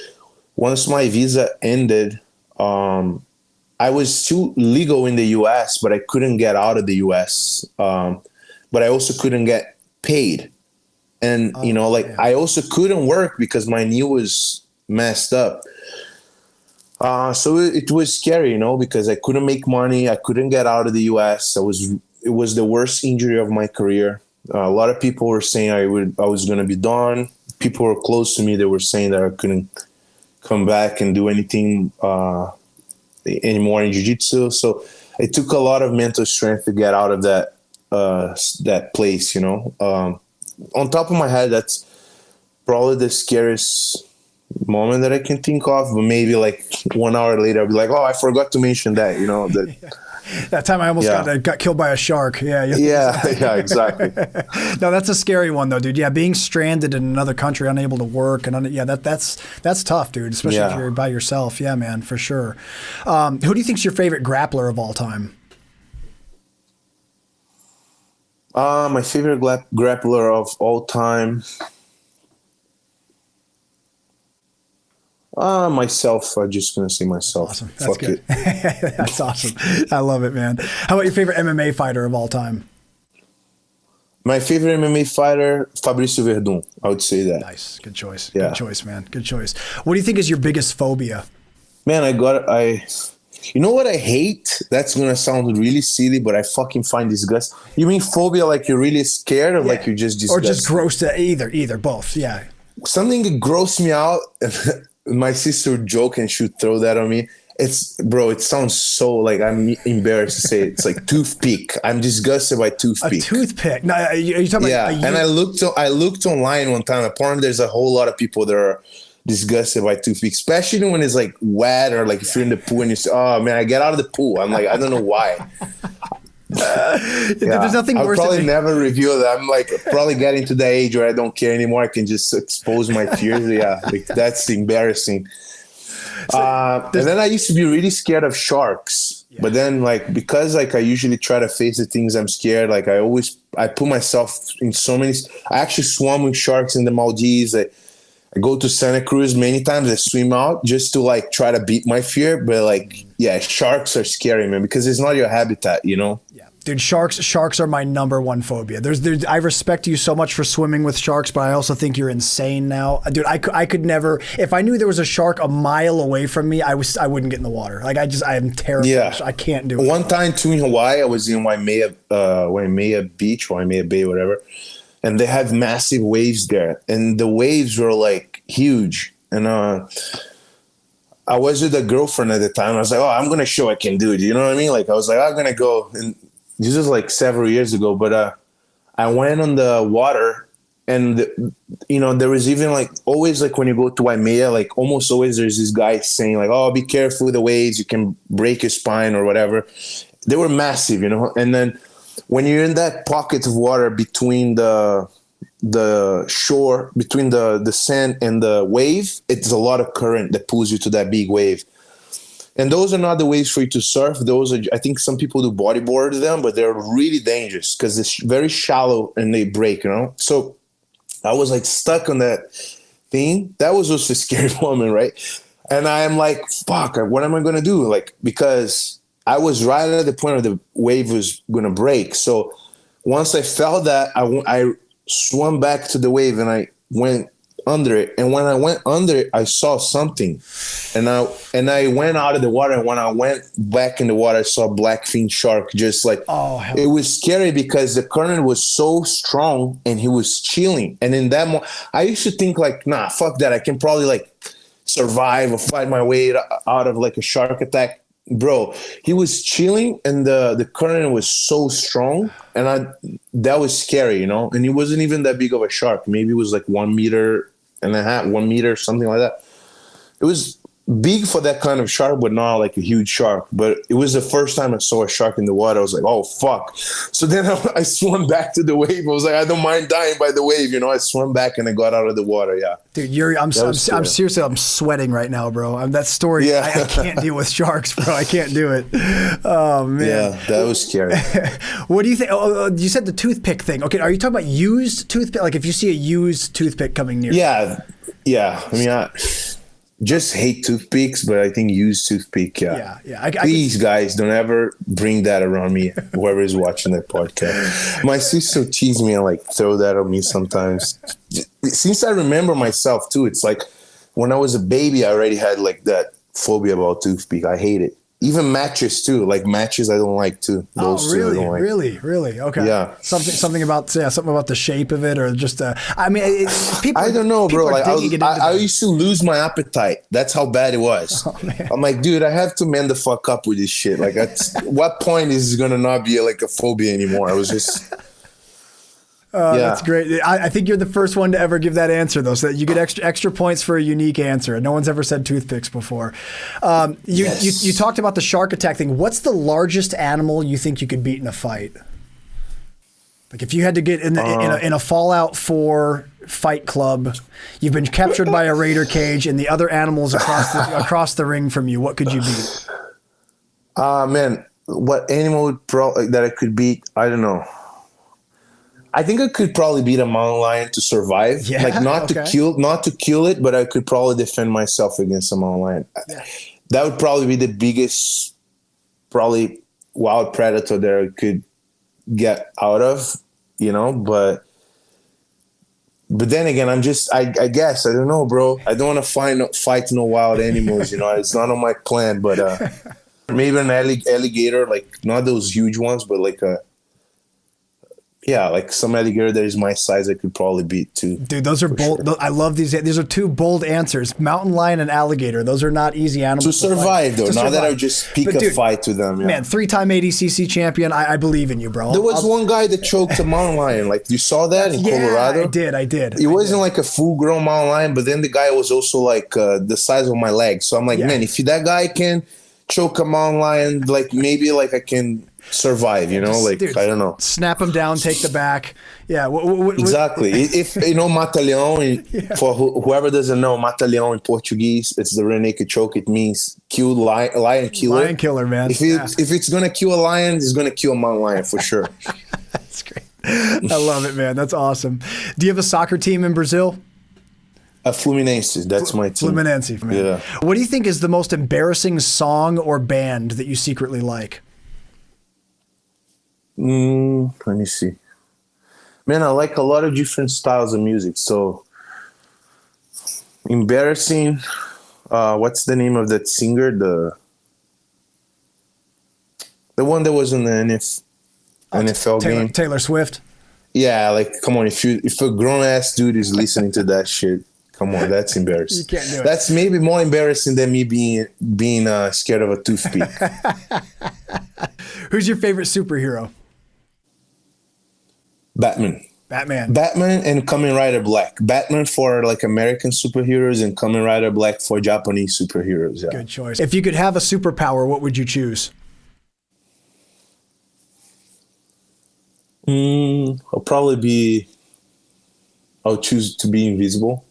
once my visa ended, I was still legal in the US, but I couldn't get out of the US. But I also couldn't get paid. And, I also couldn't work because my knee was messed up. So it was scary, because I couldn't make money. I couldn't get out of the US. It was the worst injury of my career. A lot of people were saying I was going to be done. People were close to me. They were saying that I couldn't come back and do anything anymore in jiu-jitsu. So it took a lot of mental strength to get out of that place, on top of my head, that's probably the scariest moment that I can think of, but maybe like 1 hour later I'll be like, oh, I forgot to mention that, That time I almost got killed by a shark. Yeah, exactly. No, that's a scary one though, dude. Yeah, being stranded in another country, unable to work, and that's tough, dude. Especially if you're by yourself. Yeah, man, for sure. Who do you think's your favorite grappler of all time? My favorite grappler of all time. Myself. I'm just gonna say myself. Awesome. That's good. That's awesome. I love it, man. How about your favorite MMA fighter of all time? My favorite MMA fighter, Fabricio Verdun. I would say that. Nice. Good choice. Yeah. Good choice, man. Good choice. What do you think is your biggest phobia? Man, you know what I hate? That's gonna sound really silly, but I fucking find disgust. You mean phobia like you're really scared, or like you're just disgusted? Or just grossed out? Either, both. Yeah. Something that grossed me out. My sister would joke and she would throw that on me. It sounds so like I'm embarrassed to say it. It's like toothpick. I'm disgusted by toothpick. A toothpick? No, are you talking about? Yeah, and I looked online one time. Apparently, there's a whole lot of people that are disgusted by toothpick, especially when it's like wet or like if you're in the pool and you say, "Oh man, I get out of the pool." I'm like, I don't know why. There's nothing worse. I'll probably never reveal that. I'm like probably getting to the age where I don't care anymore. I can just expose my fears. Yeah, like that's embarrassing. And then I used to be really scared of sharks, but then because I usually try to face the things I'm scared. Like I put myself in so many. I actually swam with sharks in the Maldives. I go to Santa Cruz many times. I swim out just to try to beat my fear. But sharks are scary, man, because it's not your habitat, Yeah. Dude, sharks are my number one phobia. I respect you so much for swimming with sharks, but I also think you're insane now. Dude, I could never, if I knew there was a shark a mile away from me, I wouldn't get in the water. I am terrified. Yeah. I can't do it. One time too in Hawaii, I was in Waimea Beach, Waimea Bay, whatever. And they have massive waves there. And the waves were huge. And I was with a girlfriend at the time. I was like, oh, I'm going to show I can do it. You know what I mean? I was like, I'm going to go. And this was several years ago. But I went on the water. And, there was even always when you go to Waimea, almost always there's this guy saying oh, be careful with the waves. You can break your spine or whatever. They were massive, And then when you're in that pocket of water between the shore, between the sand and the wave, it's a lot of current that pulls you to that big wave. And those are not the waves for you to surf. Those are, I think some people do bodyboard them, but they're really dangerous because it's very shallow and they break, So I was stuck on that thing. That was also a scary moment, right? And I am like, fuck, what am I going to do? Because I was right at the point where the wave was going to break. So once I felt that, I swam back to the wave and I went under it. And when I went under it, I saw something. And I went out of the water. And when I went back in the water, I saw a blackfin shark. It was scary because the current was so strong and he was chilling. And in that moment, I used to think nah, fuck that. I can probably survive or fight my way out of a shark attack. Bro, he was chilling and the current was so strong and that was scary, and he wasn't even that big of a shark. Maybe it was 1.5 meters, 1 meter, something like that. It was big for that kind of shark, but not like a huge shark. But it was the first time I saw a shark in the water. I was like, oh, fuck. So then I swam back to the wave. I was like, I don't mind dying by the wave. You know, I swam back and I got out of the water. Yeah. Dude, Yuri, I'm seriously, I'm sweating right now, bro. That story, yeah. I can't deal with sharks, bro. I can't do it. Oh, man. Yeah, that was scary. What do you think? Oh, you said the toothpick thing. Okay, are you talking about used toothpick? Like if you see a used toothpick coming near Yeah. Yeah. I mean, I just hate toothpicks, but I think used toothpick, yeah. Please, guys, don't ever bring that around me, whoever is watching that podcast. My sister teases me and like throw that on me sometimes. Since I remember myself too, it's like when I was a baby, I already had like that phobia about toothpick. I hate it. Even matches too. Like matches, I don't like too. Those really? Two I don't like. Really? Okay. Yeah. Something about something about the shape of it, or just I mean, people. I don't know, bro. Like I used to lose my appetite. That's how bad it was. Oh, I'm like, dude, I have to man the fuck up with this shit. Like, what point is it gonna not be like a phobia anymore? I was just. That's great. I think you're the first one to ever give that answer, though, so that you get extra points for a unique answer. No one's ever said toothpicks before. You talked about the shark attack thing. What's the largest animal you think you could beat in a fight? Like if you had to get in a Fallout 4 fight club, you've been captured by a raider cage, and the other animals across the ring from you, what could you beat? Man, what animal would that I could beat? I don't know. I think I could probably beat a mountain lion to survive. Yeah, like not to kill it, but I could probably defend myself against a mountain lion. Yeah. That would probably be the biggest, probably wild predator that I could get out of, you know. But then again, I guess I don't know, bro. I don't want to fight no wild animals, you know. It's not on my plan, but maybe an alligator, like not those huge ones, but like like some alligator that is my size, I could probably beat too. Dude, those are bold. Sure. I love these. These are two bold answers. Mountain lion and alligator. Those are not easy animals to survive, though. Not that I would just pick a fight to them. Yeah. Man, 3-time ADCC champion. I believe in you, bro. There was one guy that choked a mountain lion. Like you saw that in Colorado. I did. It wasn't like a full-grown mountain lion, but then the guy was also like the size of my leg. So I'm like, man, if that guy can choke a mountain lion, like maybe like I can survive, you know, like, dude, I don't know. Snap him down, take the back. Yeah. Exactly. If, you know, mata-leão, for whoever doesn't know, mata-leão in Portuguese, it's the rear naked choke. It means lion killer. Lion killer, man. If it's going to kill a lion, it's going to kill a mountain lion for sure. That's great. I love it, man. That's awesome. Do you have a soccer team in Brazil? Fluminense, that's my team. Fluminense, man. Yeah. What do you think is the most embarrassing song or band that you secretly like? Let me see. Man, I like a lot of different styles of music. So, embarrassing. What's the name of that singer? The one that was in the NFL game. Taylor Swift. Yeah, like come on, if a grown ass dude is listening to that shit, come on, that's embarrassing. You can't do it. That's maybe more embarrassing than me being scared of a toothpick. Who's your favorite superhero? Batman and Kamen Rider Black. Batman for like American superheroes and Kamen Rider Black for Japanese superheroes. Yeah. Good choice. If you could have a superpower, what would you choose? I'll choose to be invisible.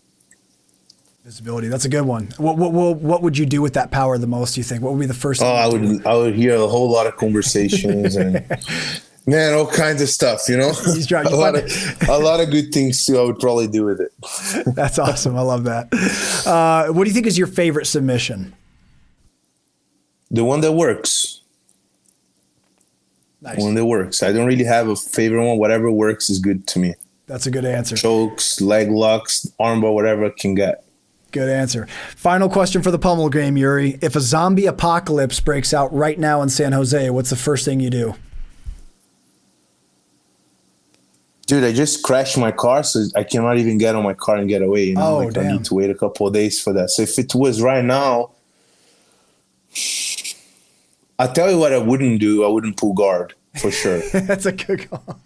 Visibility. That's a good one. What would you do with that power the most, you think? What would be the first thing? I would hear a whole lot of conversations and man, all kinds of stuff, you know? A lot of good things too I would probably do with it. That's awesome. I love that. What do you think is your favorite submission? The one that works. Nice. The one that works. I don't really have a favorite one. Whatever works is good to me. That's a good answer. Chokes, leg locks, armbar, whatever I can get. Good answer. Final question for the Pummel game, Yuri. If a zombie apocalypse breaks out right now in San Jose, what's the first thing you do? Dude, I just crashed my car, so I cannot even get on my car and get away. You know, damn. I need to wait a couple of days for that. So if it was right now, I'll tell you what I wouldn't do. I wouldn't pull guard, for sure. That's a good call.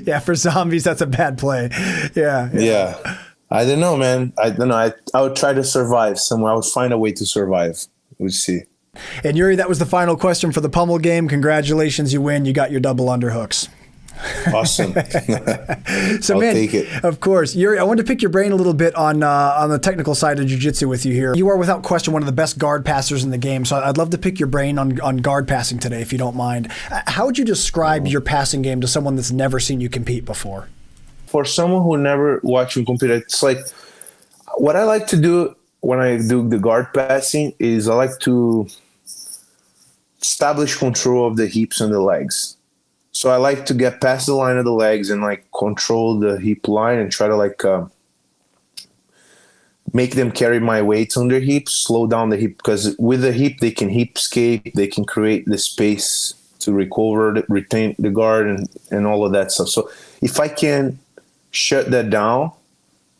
Yeah, for zombies, that's a bad play. Yeah. I don't know, man. I don't know. I would try to survive somewhere. I would find a way to survive. We'll see. And Yuri, that was the final question for the pummel game. Congratulations, you win. You got your double underhooks. Awesome. So, I'll man, take it. of course, Yuri, I wanted to pick your brain a little bit on the technical side of jiu-jitsu with you here. You are without question one of the best guard passers in the game, so I'd love to pick your brain on guard passing today, if you don't mind. How would you describe your passing game to someone that's never seen you compete before? For someone who never watched me compete, it's like what I like to do when I do the guard passing is I like to establish control of the hips and the legs. So I like to get past the line of the legs and like control the hip line and try to like make them carry my weights on their hips, slow down the hip, because with the hip they can hip escape, they can create the space to recover, retain the guard and all of that stuff. So if I can shut that down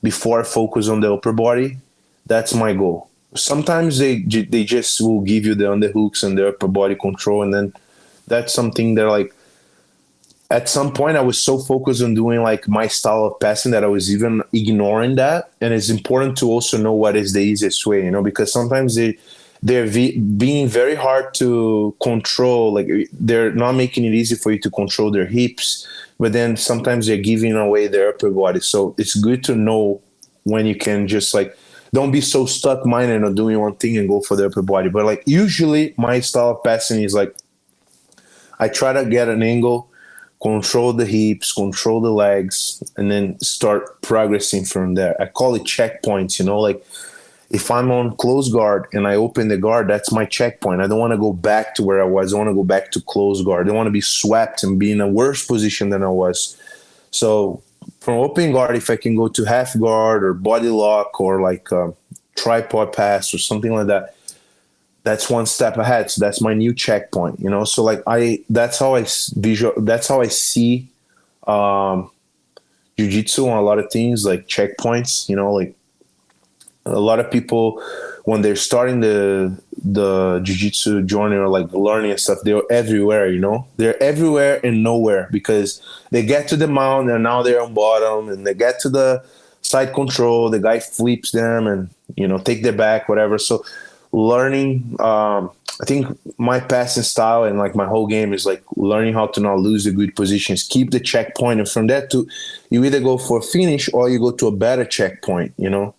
before I focus on the upper body, that's my goal. Sometimes they just will give you the underhooks and the upper body control, and then that's something they're like, at some point I was so focused on doing like my style of passing that I was even ignoring that. And it's important to also know what is the easiest way, you know, because sometimes they're being very hard to control. Like they're not making it easy for you to control their hips, but then sometimes they're giving away their upper body. So it's good to know when you can just like, don't be so stuck minded on doing one thing and go for the upper body. But like usually my style of passing is like, I try to get an angle, control the hips, control the legs, and then start progressing from there. I call it checkpoints, you know, like if I'm on close guard and I open the guard, that's my checkpoint. I don't want to go back to where I was. I want to go back to close guard. I don't want to be swept and be in a worse position than I was. So from open guard, if I can go to half guard or body lock or like a tripod pass or something like that, that's one step ahead. So that's my new checkpoint, you know? So like that's how I see jiu-jitsu on a lot of things, like checkpoints, you know, like a lot of people when they're starting the jiu-jitsu journey or like learning and stuff, they're everywhere, you know, they're everywhere and nowhere because they get to the mount and now they're on bottom and they get to the side control. The guy flips them and, you know, take their back, whatever. So learning, I think my passing style and like my whole game is like learning how to not lose the good positions, keep the checkpoint. And from that to you either go for a finish or you go to a better checkpoint, you know?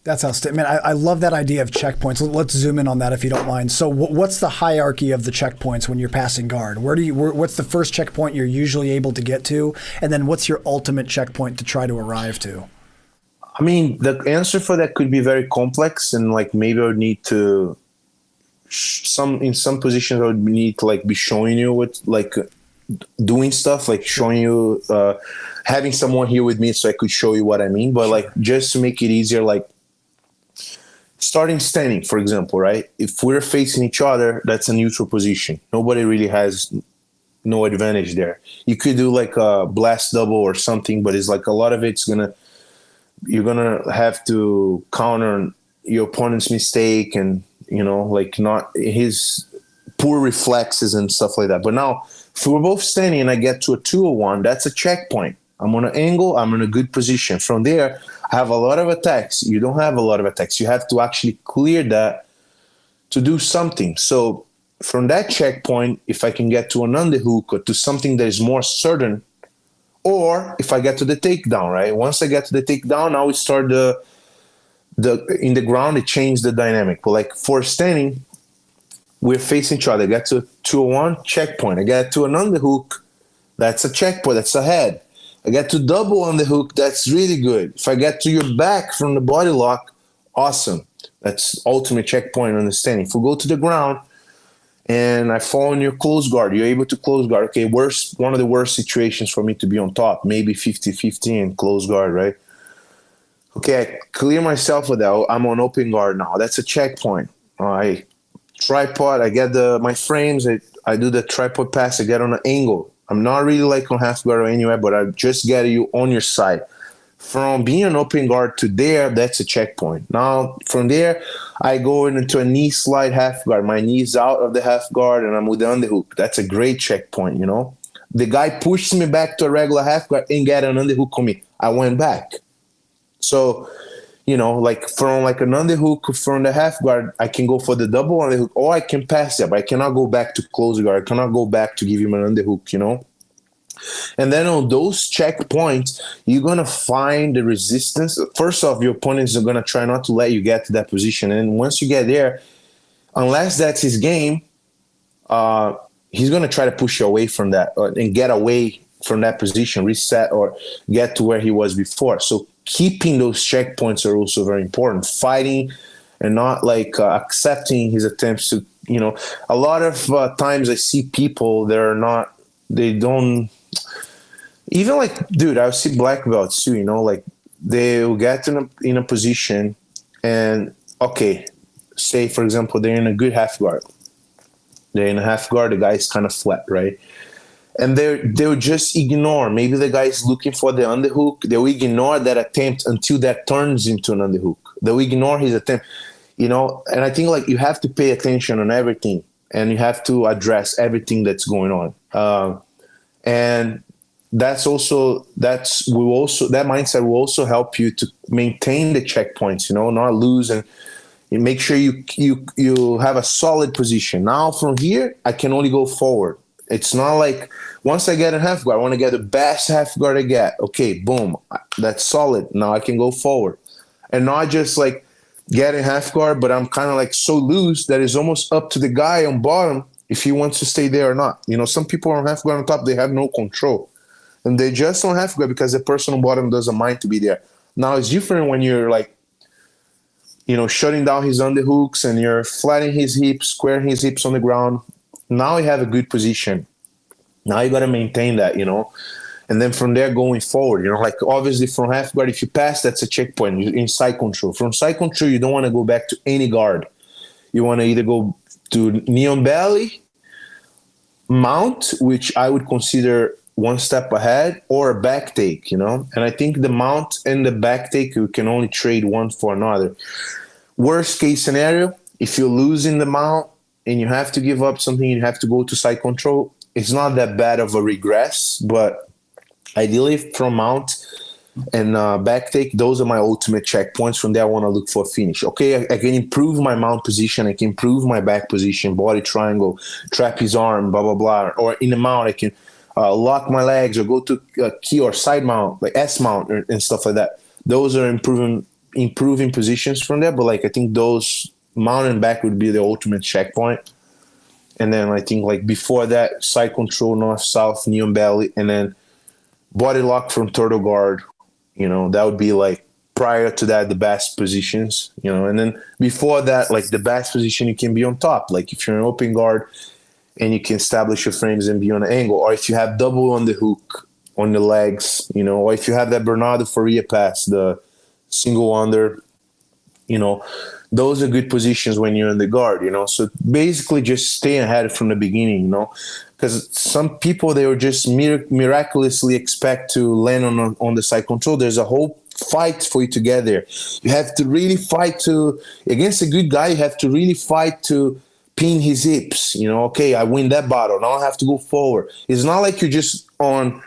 That's outstanding. Man, I love that idea of checkpoints. Let's zoom in on that if you don't mind. So what's the hierarchy of the checkpoints when you're passing guard? What's the first checkpoint you're usually able to get to? And then what's your ultimate checkpoint to try to arrive to? I mean, the answer for that could be very complex, and like maybe I would need to in some positions I would need to like be showing you what like doing stuff, like showing you having someone here with me so I could show you what I mean. But like just to make it easier, like starting standing, for example, right? If we're facing each other, that's a neutral position. Nobody really has no advantage there. You could do like a blast double or something, but it's like a lot of you're gonna have to counter your opponent's mistake and, you know, like not his poor reflexes and stuff like that. But now if we're both standing and I get to a 201, that's a checkpoint. I'm on an angle, I'm in a good position. From there, I have a lot of attacks. You don't have a lot of attacks. You have to actually clear that to do something. So from that checkpoint, if I can get to an underhook or to something that is more certain, or if I get to the takedown, right? Once I get to the takedown, now we start in the ground, it changed the dynamic. But like for standing, we're facing each other. I get to 201, checkpoint. I get to an underhook, that's a checkpoint, that's a head. I get to double on the hook, that's really good. If I get to your back from the body lock, awesome. That's ultimate checkpoint on the standing. If we go to the ground, and I fall in your close guard, you're able to close guard. Okay, one of the worst situations for me to be on top, maybe 50-50 in close guard, right? Okay, I clear myself with that. I'm on open guard now. That's a checkpoint. I tripod, I get my frames, I do the tripod pass, I get on an angle. I'm not really like on half guard or anywhere, but I just get you on your side. From being an open guard to there, that's a checkpoint. Now, from there, I go into a knee slide half guard. My knee's out of the half guard, and I'm with the underhook. That's a great checkpoint, you know? The guy pushed me back to a regular half guard and get an underhook on me. I went back. So, like from like an underhook from the half guard, I can go for the double underhook, or I can pass that, but I cannot go back to close guard. I cannot go back to give him an underhook. And then on those checkpoints, you're going to find the resistance. First off, your opponents are going to try not to let you get to that position. And once you get there, unless that's his game, he's going to try to push you away from that and get away from that position, reset, or get to where he was before. So keeping those checkpoints are also very important. Fighting and not like accepting his attempts to, a lot of times I see people, they don't, even like, dude, I see black belts too, like they'll get in a position and, okay, say, for example, they're in a good half guard. They're in a half guard, the guy's kind of flat, right? And they'll just ignore. Maybe the guy's looking for the underhook. They'll ignore that attempt until that turns into an underhook. They'll ignore his attempt, And I think like you have to pay attention on everything, and you have to address everything that's going on. And that mindset will also help you to maintain the checkpoints, not lose, and make sure you have a solid position. Now from here, I can only go forward. It's not like once I get a half guard, I want to get the best half guard I get. Okay, boom, that's solid. Now I can go forward, and not just like getting half guard, but I'm kind of like so loose that it's almost up to the guy on bottom if he wants to stay there or not. Some people on half guard on top, they have no control, and they just on half guard because the person on bottom doesn't mind to be there. Now it's different when you're like, shutting down his underhooks and you're flattening his hips, squaring his hips on the ground. Now you have a good position. Now you got to maintain that, and then from there going forward, like obviously from half guard, if you pass, that's a checkpoint. You're in side control. From side control, you don't want to go back to any guard. You want to either go to knee on belly, mount, which I would consider one step ahead, or a back take, And I think the mount and the back take, you can only trade one for another. Worst case scenario, if you're losing the mount and you have to give up something, you have to go to side control, it's not that bad of a regress, but ideally from mount and back take, those are my ultimate checkpoints. From there, I want to look for a finish. Okay, I can improve my mount position, I can improve my back position, body triangle, trapeze arm, blah, blah, blah. Or in the mount, I can lock my legs or go to key or side mount, like S mount and stuff like that. Those are improving positions from there, but like I think those mount and back would be the ultimate checkpoint. And then I think like before that, side control, north, south, knee on belly, and then body lock from turtle guard. That would be like prior to that, the best positions, and then before that, like the best position you can be on top. Like if you're an open guard and you can establish your frames and be on an angle, or if you have double on the hook on the legs, or if you have that Bernardo Faria pass, the single under, those are good positions when you're in the guard, So basically just stay ahead from the beginning, because some people, they will just miraculously expect to land on the side control. There's a whole fight for you to get there. You have to really fight against a good guy, you have to really fight to pin his hips, okay, I win that battle. Now I have to go forward. It's not like you're just on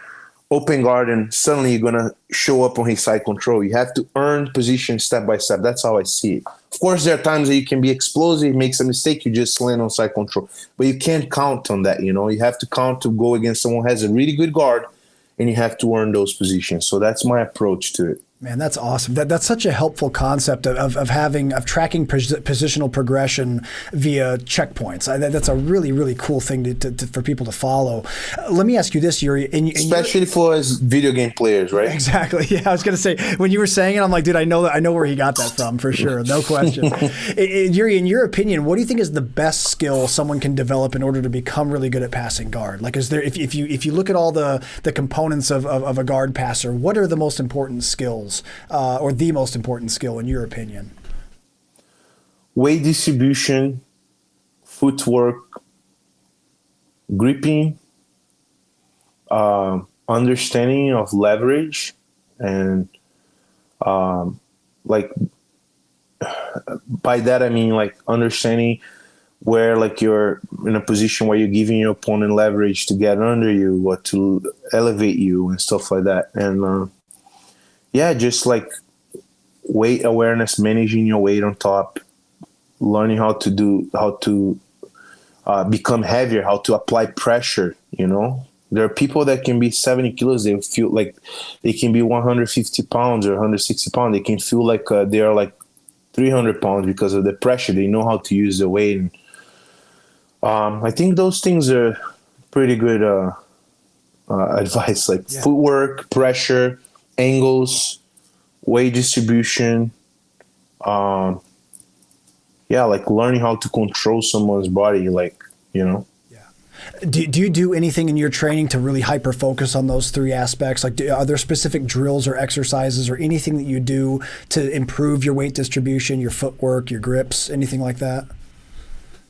open guard and suddenly you're going to show up on his side control. You have to earn position step by step. That's how I see it. Of course, there are times that you can be explosive, make a mistake, you just land on side control. But you can't count on that, You have to count to go against someone who has a really good guard, and you have to earn those positions. So that's my approach to it. Man, that's awesome. That's such a helpful concept of tracking positional progression via checkpoints. That's a really, really cool thing for people to follow. Let me ask you this, Yuri. Especially for us video game players, right? Exactly. Yeah, I was going to say, when you were saying it, I'm like, dude, I know where he got that from for sure. No question. Yuri, in your opinion, what do you think is the best skill someone can develop in order to become really good at passing guard? Like, is there, if you look at all the components of a guard passer, what are the most important skills? Or the most important skill in your opinion? Weight distribution, footwork, gripping, understanding of leverage, and like by that I mean like understanding where like you're in a position where you're giving your opponent leverage to get under you or to elevate you and stuff like that. And yeah, just like weight awareness, managing your weight on top, learning how to become heavier, how to apply pressure. There are people that can be 70 kilos. They feel like they can be 150 pounds or 160 pounds. They can feel like they are like 300 pounds because of the pressure. They know how to use the weight. And, I think those things are pretty good advice, like footwork, pressure, angles, weight distribution. Like learning how to control someone's body, Do you do anything in your training to really hyper focus on those three aspects? Like, are there specific drills or exercises or anything that you do to improve your weight distribution, your footwork, your grips, anything like that?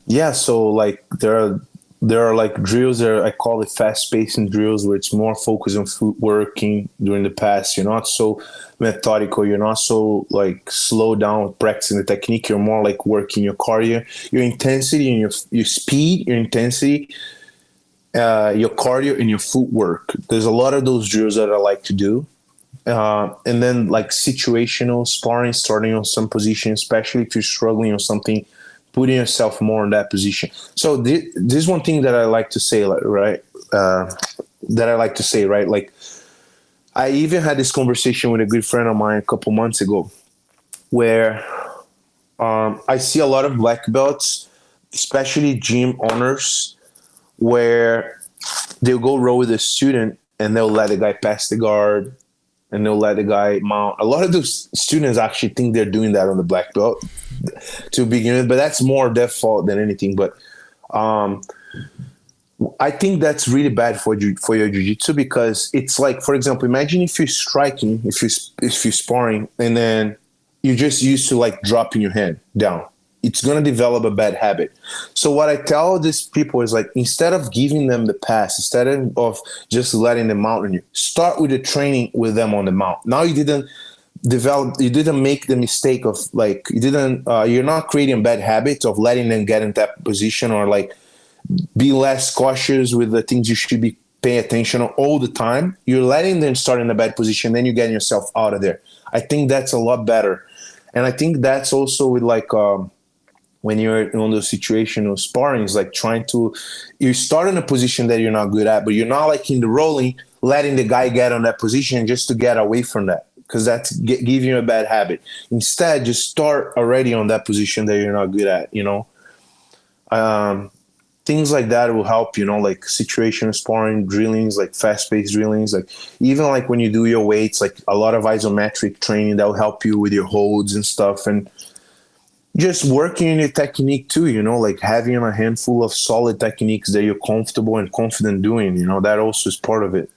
Yeah. So like there are like drills that I call it fast pacing drills, where it's more focused on footworking during the pass. You're not so methodical. You're not so like slow down with practicing the technique. You're more like working your cardio, your intensity, and your speed, your intensity, your cardio, and your footwork. There's a lot of those drills that I like to do. And then like situational sparring, starting on some position, especially if you're struggling on something, putting yourself more in that position. So this is one thing that I like to say, right? Like, I even had this conversation with a good friend of mine a couple months ago, where I see a lot of black belts, especially gym owners, where they'll go row with a student and they'll let the guy pass the guard and they'll let the guy mount. A lot of those students actually think they're doing that on the black belt to begin with, but that's more their fault than anything. But I think that's really bad for your jiu-jitsu, because it's like, for example, imagine if you're striking, if you're sparring, and then you're just used to like dropping your hand down. It's going to develop a bad habit. So what I tell these people is like, instead of giving them the pass, instead of just letting them mount on you, start with the training with them on the mount. Now you didn't make the mistake of like, you're not creating a bad habit of letting them get in that position, or like be less cautious with the things you should be paying attention on all the time. You're letting them start in a bad position, then you're getting yourself out of there. I think that's a lot better. And I think that's also with like, when you're in those situational sparring, is like you start in a position that you're not good at, but you're not like in the rolling, letting the guy get on that position just to get away from that, because that's giving you a bad habit. Instead, just start already on that position that you're not good at, things like that will help, like situational sparring drillings, like fast-paced drillings, like even like when you do your weights, like a lot of isometric training that will help you with your holds and stuff. And just working in your technique too, like having a handful of solid techniques that you're comfortable and confident doing, that also is part of it.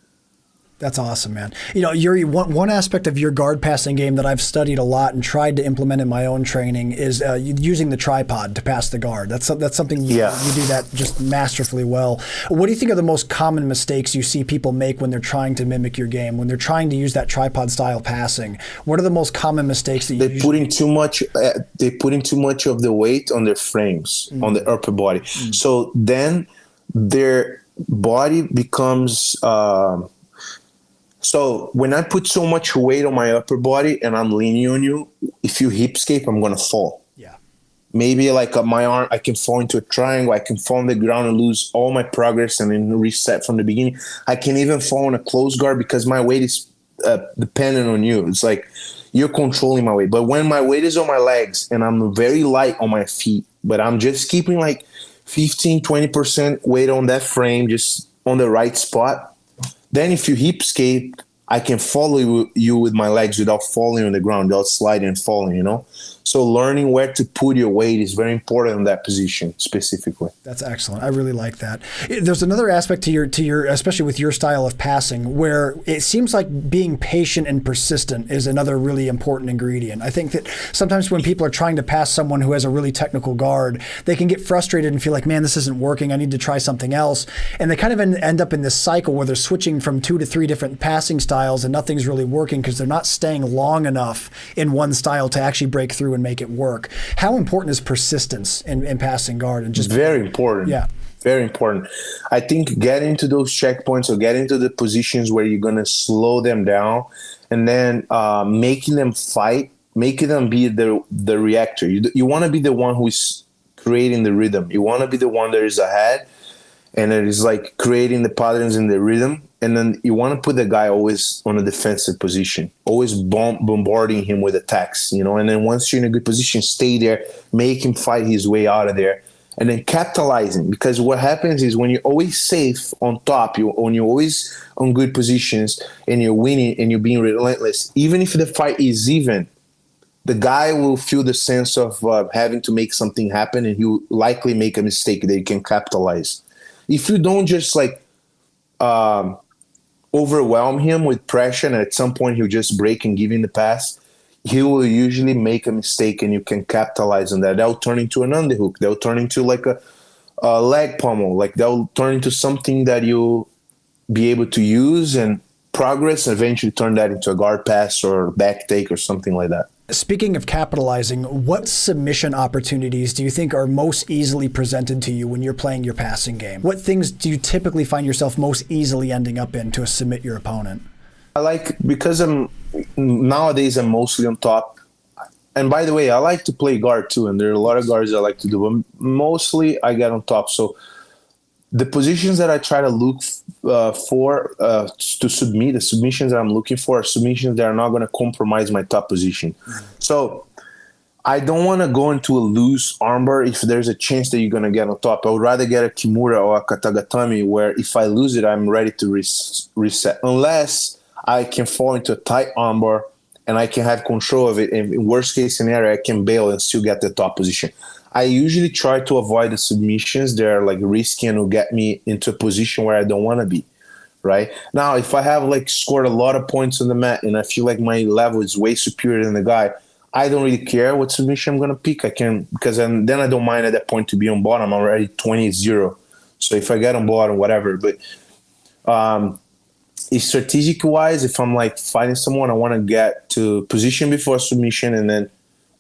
That's awesome, man. Yuri, one aspect of your guard passing game that I've studied a lot and tried to implement in my own training is using the tripod to pass the guard. That's something you do that just masterfully well. What do you think are the most common mistakes you see people make when they're trying to mimic your game, when they're trying to use that tripod style passing? What are the most common mistakes that They put in too much of the weight on their frames, on the upper body. So then their body becomes so when I put so much weight on my upper body and I'm leaning on you, if you hip escape, I'm going to fall. Yeah. Maybe like my arm, I can fall into a triangle. I can fall on the ground and lose all my progress and then reset from the beginning. I can even fall on a close guard because my weight is dependent on you. It's like you're controlling my weight. But when my weight is on my legs and I'm very light on my feet, but I'm just keeping like 15, 20% weight on that frame, just on the right spot, then if you hip escape, I can follow you with my legs without falling on the ground, without sliding and falling, So learning where to put your weight is very important in that position specifically. That's excellent. I really like that. There's another aspect to your, especially with your style of passing, where it seems like being patient and persistent is another really important ingredient. I think that sometimes when people are trying to pass someone who has a really technical guard, they can get frustrated and feel like, man, this isn't working. I need to try something else. And they kind of end up in this cycle where they're switching from 2 to 3 different passing styles and nothing's really working because they're not staying long enough in one style to actually break through and make it work. How important is persistence in passing guard? And just very important. Yeah. Very important. I think getting to those checkpoints or getting to the positions where you're going to slow them down and then making them fight making them be the reactor. You want to be the one who is creating the rhythm. You want to be the one that is ahead and it is like creating the patterns in the rhythm. And then you want to put the guy always on a defensive position, always bombarding him with attacks, you know. And then once you're in a good position, stay there, make him fight his way out of there, and then capitalizing. Because what happens is when you're always safe on top, when you're always on good positions and you're winning and you're being relentless, even if the fight is even, the guy will feel the sense of having to make something happen, and he'll likely make a mistake that he can capitalize. If you don't just like overwhelm him with pressure, and at some point he'll just break and give in the pass, he will usually make a mistake, and you can capitalize on that. That'll turn into an underhook. That'll turn into like a leg pummel. Like that'll turn into something that you'll be able to use and progress, and eventually turn that into a guard pass or back take or something like that. Speaking of capitalizing, what submission opportunities do you think are most easily presented to you when you're playing your passing game? What things do you typically find yourself most easily ending up in to submit your opponent? Because nowadays I'm mostly on top. And by the way, I like to play guard too, and there are a lot of guards I like to do, but mostly I get on top. So the positions that I try to look for to submit, the submissions that I'm looking for are submissions that are not going to compromise my top position. So I don't want to go into a loose armbar if there's a chance that you're going to get on top. I would rather get a Kimura or a Katagatame where if I lose it, I'm ready to reset. Unless I can fall into a tight armbar and I can have control of it. And in worst case scenario, I can bail and still get the top position. I usually try to avoid the submissions that are like risky and will get me into a position where I don't want to be, right? Now, if I have like scored a lot of points on the mat and I feel like my level is way superior than the guy, I don't really care what submission I'm going to pick. Because then I don't mind at that point to be on bottom. I'm already 20-0. So if I get on bottom, whatever. But strategic-wise, if I'm like fighting someone, I want to get to position before submission, and then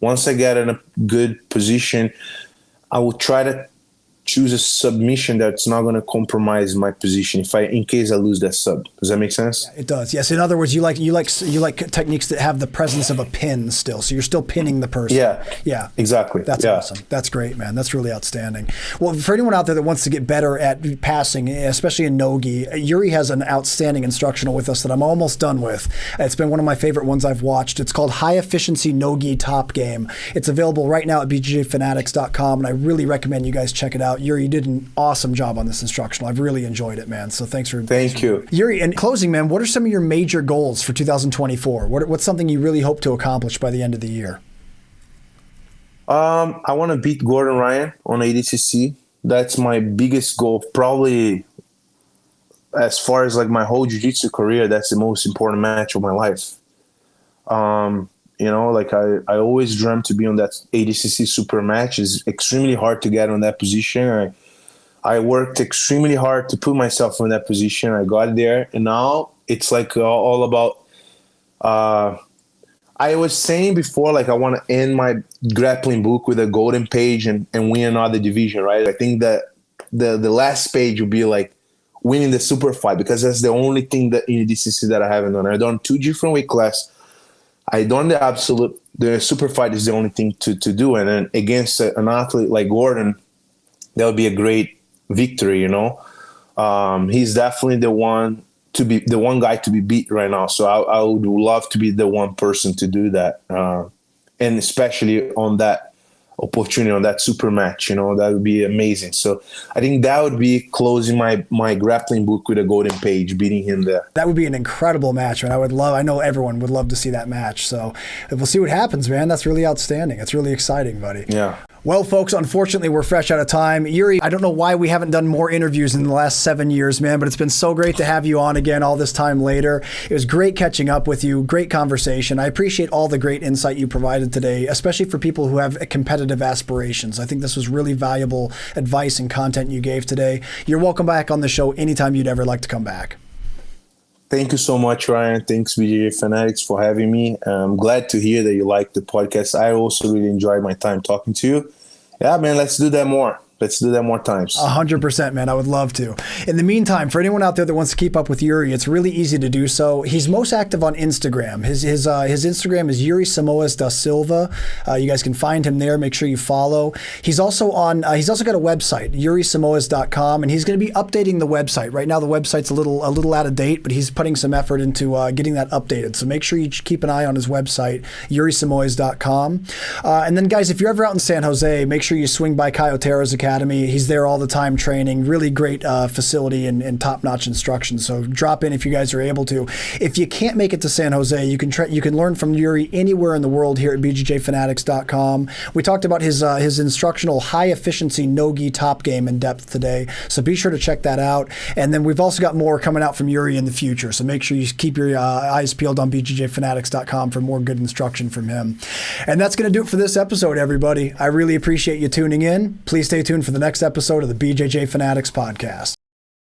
once I get in a good position, I will try to choose a submission that's not going to compromise my position in case I lose that sub. Does that make sense? Yeah, it does. Yes. In other words, you like techniques that have the presence of a pin still, so you're still pinning the person. Yeah. Exactly. That's awesome. That's great, man. That's really outstanding. Well, for anyone out there that wants to get better at passing, especially in nogi, Yuri has an outstanding instructional with us that I'm almost done with. It's been one of my favorite ones I've watched. It's called High Efficiency Nogi Top Game. It's available right now at bjjfanatics.com, and I really recommend you guys check it out. Yuri, you did an awesome job on this instructional. I've really enjoyed it, man. So thanks for... Thank you. Yuri, in closing, man, what are some of your major goals for 2024? What's something you really hope to accomplish by the end of the year? I want to beat Gordon Ryan on ADCC. That's my biggest goal. Probably as far as like my whole jiu-jitsu career, that's the most important match of my life. You know, like I always dreamt to be on that ADCC super match. It's extremely hard to get on that position. I worked extremely hard to put myself in that position. I got there, and now it's like all about. I was saying before, like I want to end my grappling book with a golden page and win another division, right? I think that the last page will be like winning the super fight, because that's the only thing that in ADCC that I haven't done. I've done 2 different weight classes. I done the super fight is the only thing to do. And then against an athlete like Gordon, that would be a great victory, you know. He's definitely the one guy to be beat right now. So I would love to be the one person to do that. And especially on that opportunity, on that super match, you know, that would be amazing. So I think that would be closing my grappling book with a golden page, beating him there. That would be an incredible match, man. I know everyone would love to see that match. So we'll see what happens, man. That's really outstanding. It's really exciting, buddy. Yeah. Well, folks, unfortunately, we're fresh out of time. Yuri, I don't know why we haven't done more interviews in the last 7 years, man, but it's been so great to have you on again all this time later. It was great catching up with you. Great conversation. I appreciate all the great insight you provided today, especially for people who have competitive aspirations. I think this was really valuable advice and content you gave today. You're welcome back on the show anytime you'd ever like to come back. Thank you so much, Ryan. Thanks, BJJ Fanatics, for having me. I'm glad to hear that you like the podcast. I also really enjoyed my time talking to you. Yeah, man, let's do that more. Let's do that more times. 100%, man. I would love to. In the meantime, for anyone out there that wants to keep up with Yuri, it's really easy to do so. He's most active on Instagram. His Instagram is Yuri Simoes da Silva. You guys can find him there. Make sure you follow. He's also on. He's also got a website, yurisimoes.com, and he's going to be updating the website. Right now, the website's a little out of date, but he's putting some effort into getting that updated. So make sure you keep an eye on his website, yurisimoes.com. And then, guys, if you're ever out in San Jose, make sure you swing by Kai Otero's Academy. He's there all the time training. Really great facility and top-notch instruction. So drop in if you guys are able to. If you can't make it to San Jose, you can learn from Yuri anywhere in the world here at BJJFanatics.com. We talked about his instructional high-efficiency no-gi top game in depth today, so be sure to check that out. And then we've also got more coming out from Yuri in the future, so make sure you keep your eyes peeled on BJJFanatics.com for more good instruction from him. And that's going to do it for this episode, everybody. I really appreciate you tuning in. Please stay tuned for the next episode of the BJJ Fanatics podcast.